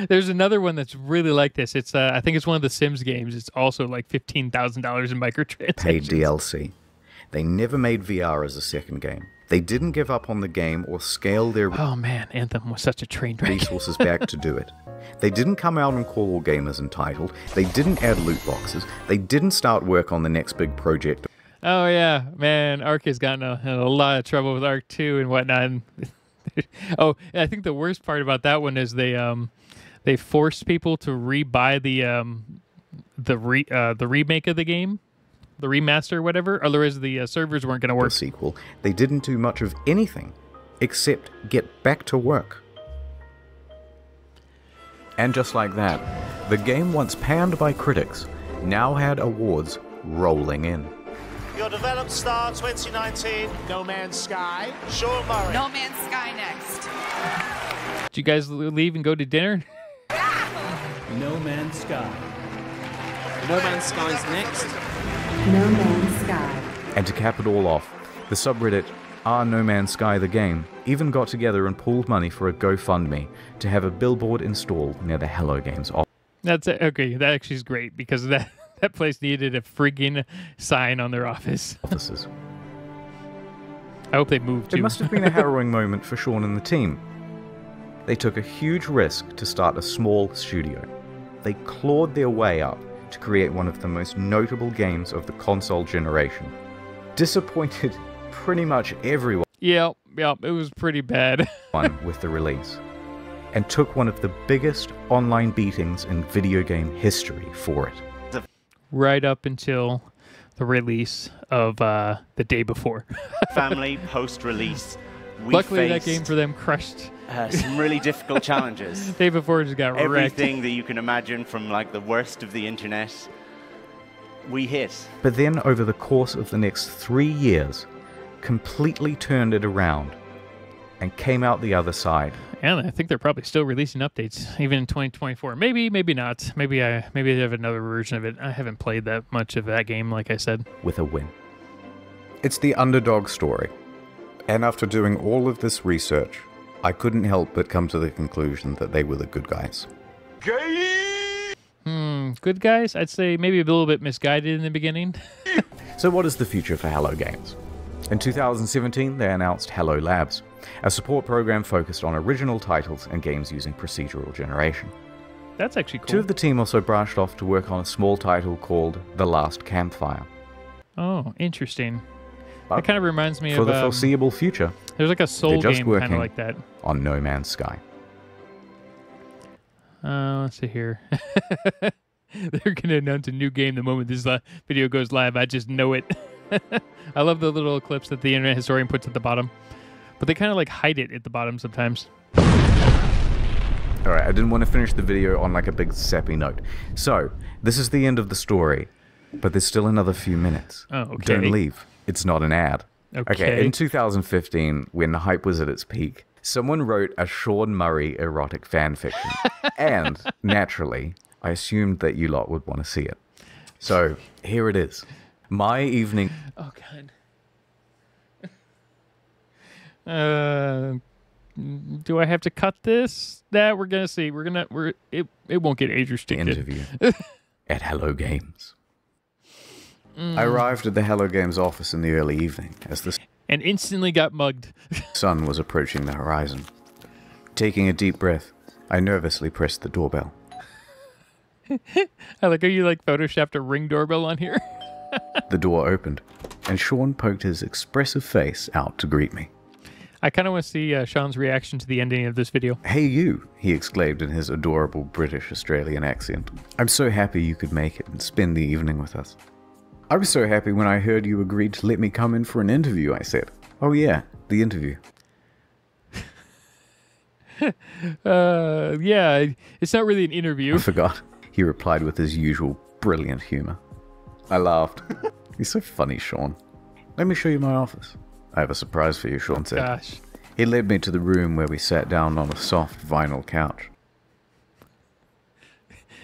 There's another one that's really like this. It's I think it's one of the Sims games. It's also like $15,000 in microtransactions. Paid DLC. They never made VR as a second game. They didn't give up on the game or scale their oh man, Anthem was such a train wreck. Resources back to do it. They didn't come out and call all gamers entitled. They didn't add loot boxes. They didn't start work on the next big project. Oh yeah, man, Ark has gotten a lot of trouble with Ark 2 and whatnot. Oh, I think the worst part about that one is they forced people to rebuy the remake of the game, the remaster or whatever. Otherwise, the servers weren't going to work. The sequel. They didn't do much of anything except get back to work. And just like that, the game once panned by critics now had awards rolling in. Your developed star 2019, No Man's Sky, Sean Murray. No Man's Sky next. Did you guys leave and go to dinner? No Man's Sky. No Man's Sky's next. No Man's Sky. And to cap it all off, the subreddit No Man's Sky the Game even got together and pooled money for a GoFundMe to have a billboard installed near the Hello Games office. That's okay. That actually is great because that place needed a freaking sign on their offices. I hope they moved too. It must have been a harrowing moment for Sean and the team. They took a huge risk to start a small studio. They clawed their way up to create one of the most notable games of the console generation. Disappointed pretty much everyone. Yep, it was pretty bad. With the release. And took one of the biggest online beatings in video game history for it. Right up until the release of the day before. Family post-release. Luckily, that game for them crushed some really difficult challenges. Day before just got wrecked. Everything that you can imagine from like the worst of the internet, we hit. But then over the course of the next 3 years, completely turned it around and came out the other side. Yeah, I think they're probably still releasing updates even in 2024. Maybe, maybe not. Maybe they have another version of it. I haven't played that much of that game, like I said. With a win. It's the underdog story. And after doing all of this research, I couldn't help but come to the conclusion that they were the good guys. Good guys? I'd say maybe a little bit misguided in the beginning. So what is the future for Hello Games? In 2017, they announced Hello Labs, a support program focused on original titles and games using procedural generation. That's actually cool. Two of the team also branched off to work on a small title called The Last Campfire. Oh, interesting. But that kind of reminds me for of... the foreseeable future, there's like a Soul they're just game kind of working like that. on No Man's Sky. Let's see here. They're going to announce a new game the moment this video goes live. I just know it. I love the little clips that the Internet Historian puts at the bottom. But they kind of like hide it at the bottom sometimes. Alright, I didn't want to finish the video on like a big sappy note. So, this is the end of the story, but there's still another few minutes. Oh, okay. Don't leave. It's not an ad. Okay. In 2015, when the hype was at its peak, someone wrote a Sean Murray erotic fan fiction. And, naturally, I assumed that you lot would want to see it. So, here it is. My evening... Oh, God. Do I have to cut this? Nah, we're gonna see. It won't get age restricted. Interview at Hello Games. I arrived at the Hello Games office in the early evening as the and instantly got mugged. sun was approaching the horizon. Taking a deep breath, I nervously pressed the doorbell. I like how you like photoshopped a Ring doorbell on here. The door opened, and Sean poked his expressive face out to greet me. I kind of want to see Sean's reaction to the ending of this video. Hey you, he exclaimed in his adorable British-Australian accent. I'm so happy you could make it and spend the evening with us. I was so happy when I heard you agreed to let me come in for an interview, I said. Oh yeah, the interview. Yeah, it's not really an interview. I forgot, he replied with his usual brilliant humor. I laughed. You're so funny, Sean. Let me show you my office. I have a surprise for you, Sean said. Gosh. He led me to the room where we sat down on a soft vinyl couch.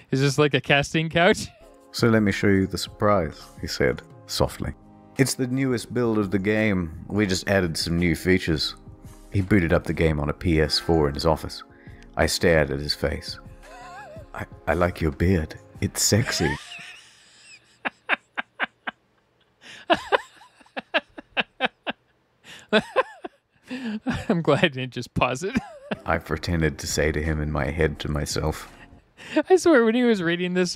Is this like a casting couch? So let me show you the surprise, he said, softly. It's the newest build of the game. We just added some new features. He booted up the game on a PS4 in his office. I stared at his face. I like your beard. It's sexy. I'm glad I didn't just pause it. I pretended to say to him in my head to myself. I swear when he was reading this,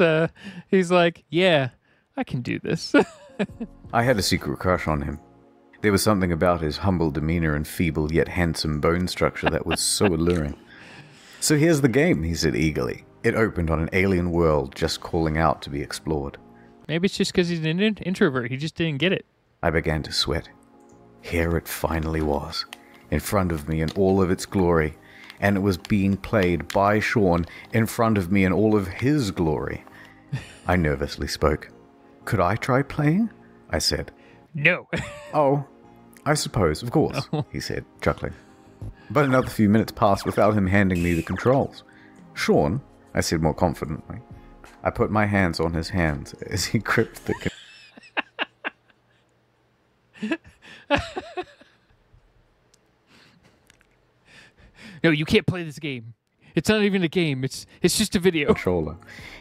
he's like, yeah, I can do this. I had a secret crush on him. There was something about his humble demeanor and feeble yet handsome bone structure that was so alluring. So here's the game, he said eagerly. It opened on an alien world just calling out to be explored. Maybe it's just because he's an introvert. He just didn't get it. I began to sweat. Here it finally was, in front of me in all of its glory, and it was being played by Sean in front of me in all of his glory. I nervously spoke. Could I try playing? I said. No. Oh, I suppose, of course, he said, chuckling. But another few minutes passed without him handing me the controls. Sean, I said more confidently. I put my hands on his hands as he gripped the No, you can't play this game. It's not even a game. It's just a video. Controller.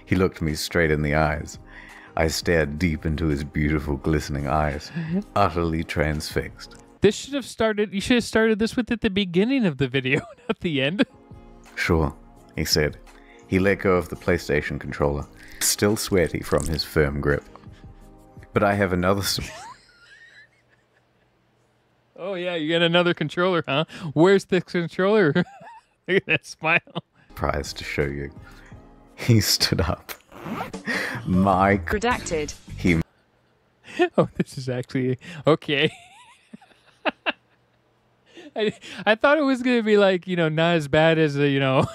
He looked me straight in the eyes. I stared deep into his beautiful, glistening eyes, utterly transfixed. This should have started. You should have started this with at the beginning of the video, not the end. Sure, he said. He let go of the PlayStation controller, still sweaty from his firm grip. But I have another. Oh yeah, you got another controller, huh? Where's the controller? Look at that smile. Surprise to show you. He stood up. My redacted. He. Oh, this is actually okay. I thought it was gonna be like, you know, not as bad as a, you know.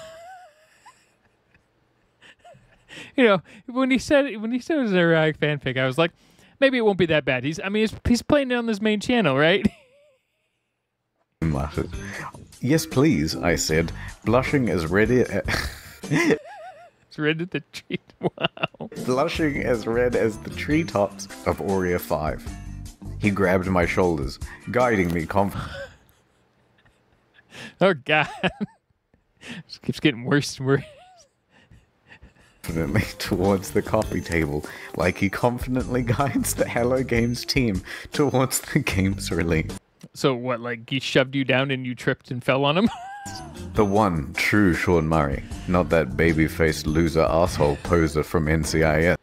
You know, when he said it was a erotic fanfic, I was like, maybe it won't be that bad. He's playing it on this main channel, right? Yes, please, I said, blushing as red It's red at the tree. Wow. Blushing as red as the treetops of Aurea 5. He grabbed my shoulders, guiding me Oh, God. This keeps getting worse and worse. confidently towards the coffee table, like he confidently guides the Hello Games team towards the game's release. So what, like he shoved you down and you tripped and fell on him? The one true Sean Murray, not that baby-faced loser asshole poser from NCIS.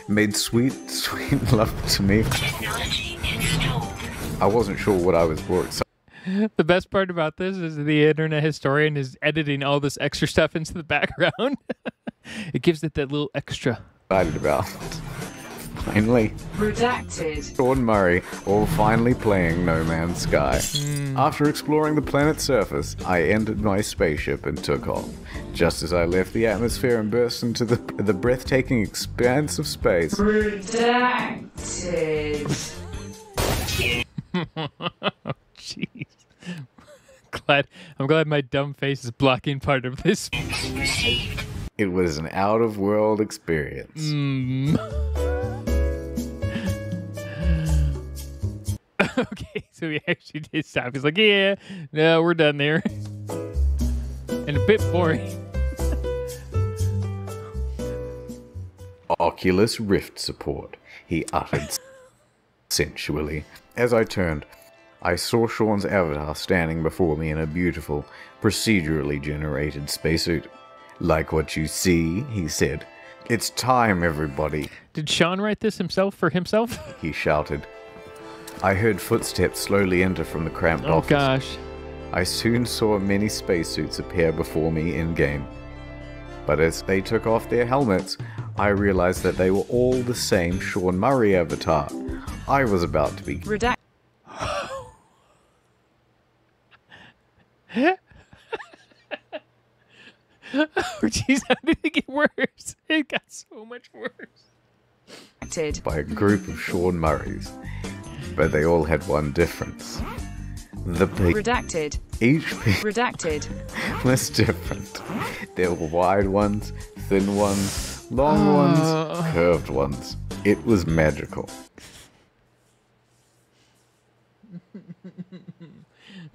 Made sweet, sweet love to me. I wasn't sure what I was for. So The best part about this is the internet historian is editing all this extra stuff into the background. It gives it that little extra. Excited about. Finally. Redacted. Sean Murray, all finally playing No Man's Sky. After exploring the planet's surface, I entered my spaceship and took off. Just as I left the atmosphere and burst into the breathtaking expanse of space. Redacted. Jeez. I'm glad my dumb face is blocking part of this. It was an out-of-world experience. Okay, so he actually did stop. He's like, yeah, no, we're done there. And a bit boring. Oculus Rift support, he uttered sensually. As I turned, I saw Sean's avatar standing before me in a beautiful, procedurally generated spacesuit. Like what you see, he said. It's time, everybody. Did Sean write this himself for himself? He shouted. I heard footsteps slowly enter from the cramped office. Oh gosh. I soon saw many spacesuits appear before me in-game. But as they took off their helmets, I realized that they were all the same Sean Murray avatar. I was about to be... Redact. Oh jeez, how did it get worse? It got so much worse. By a group of Sean Murrays. But they all had one difference. The peak. Redacted. Each peak Redacted. was different. There were wide ones, thin ones, long ones, curved ones. It was magical.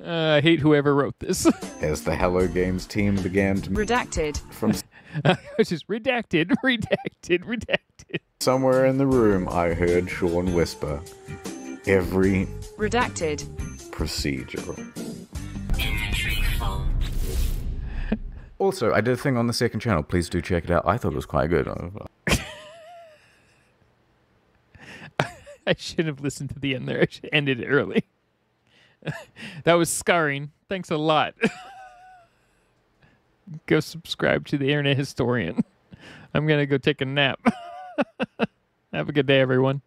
I hate whoever wrote this. As the Hello Games team began to... Redacted. From It's just redacted, redacted, redacted. somewhere in the room, I heard Sean whisper, every... Redacted. Procedural. Also, I did a thing on the second channel. Please do check it out. I thought it was quite good. I should have listened to the end there. I should have ended it early. That was scarring. Thanks a lot. Go subscribe to the Internet Historian. I'm going to go take a nap. Have a good day, everyone.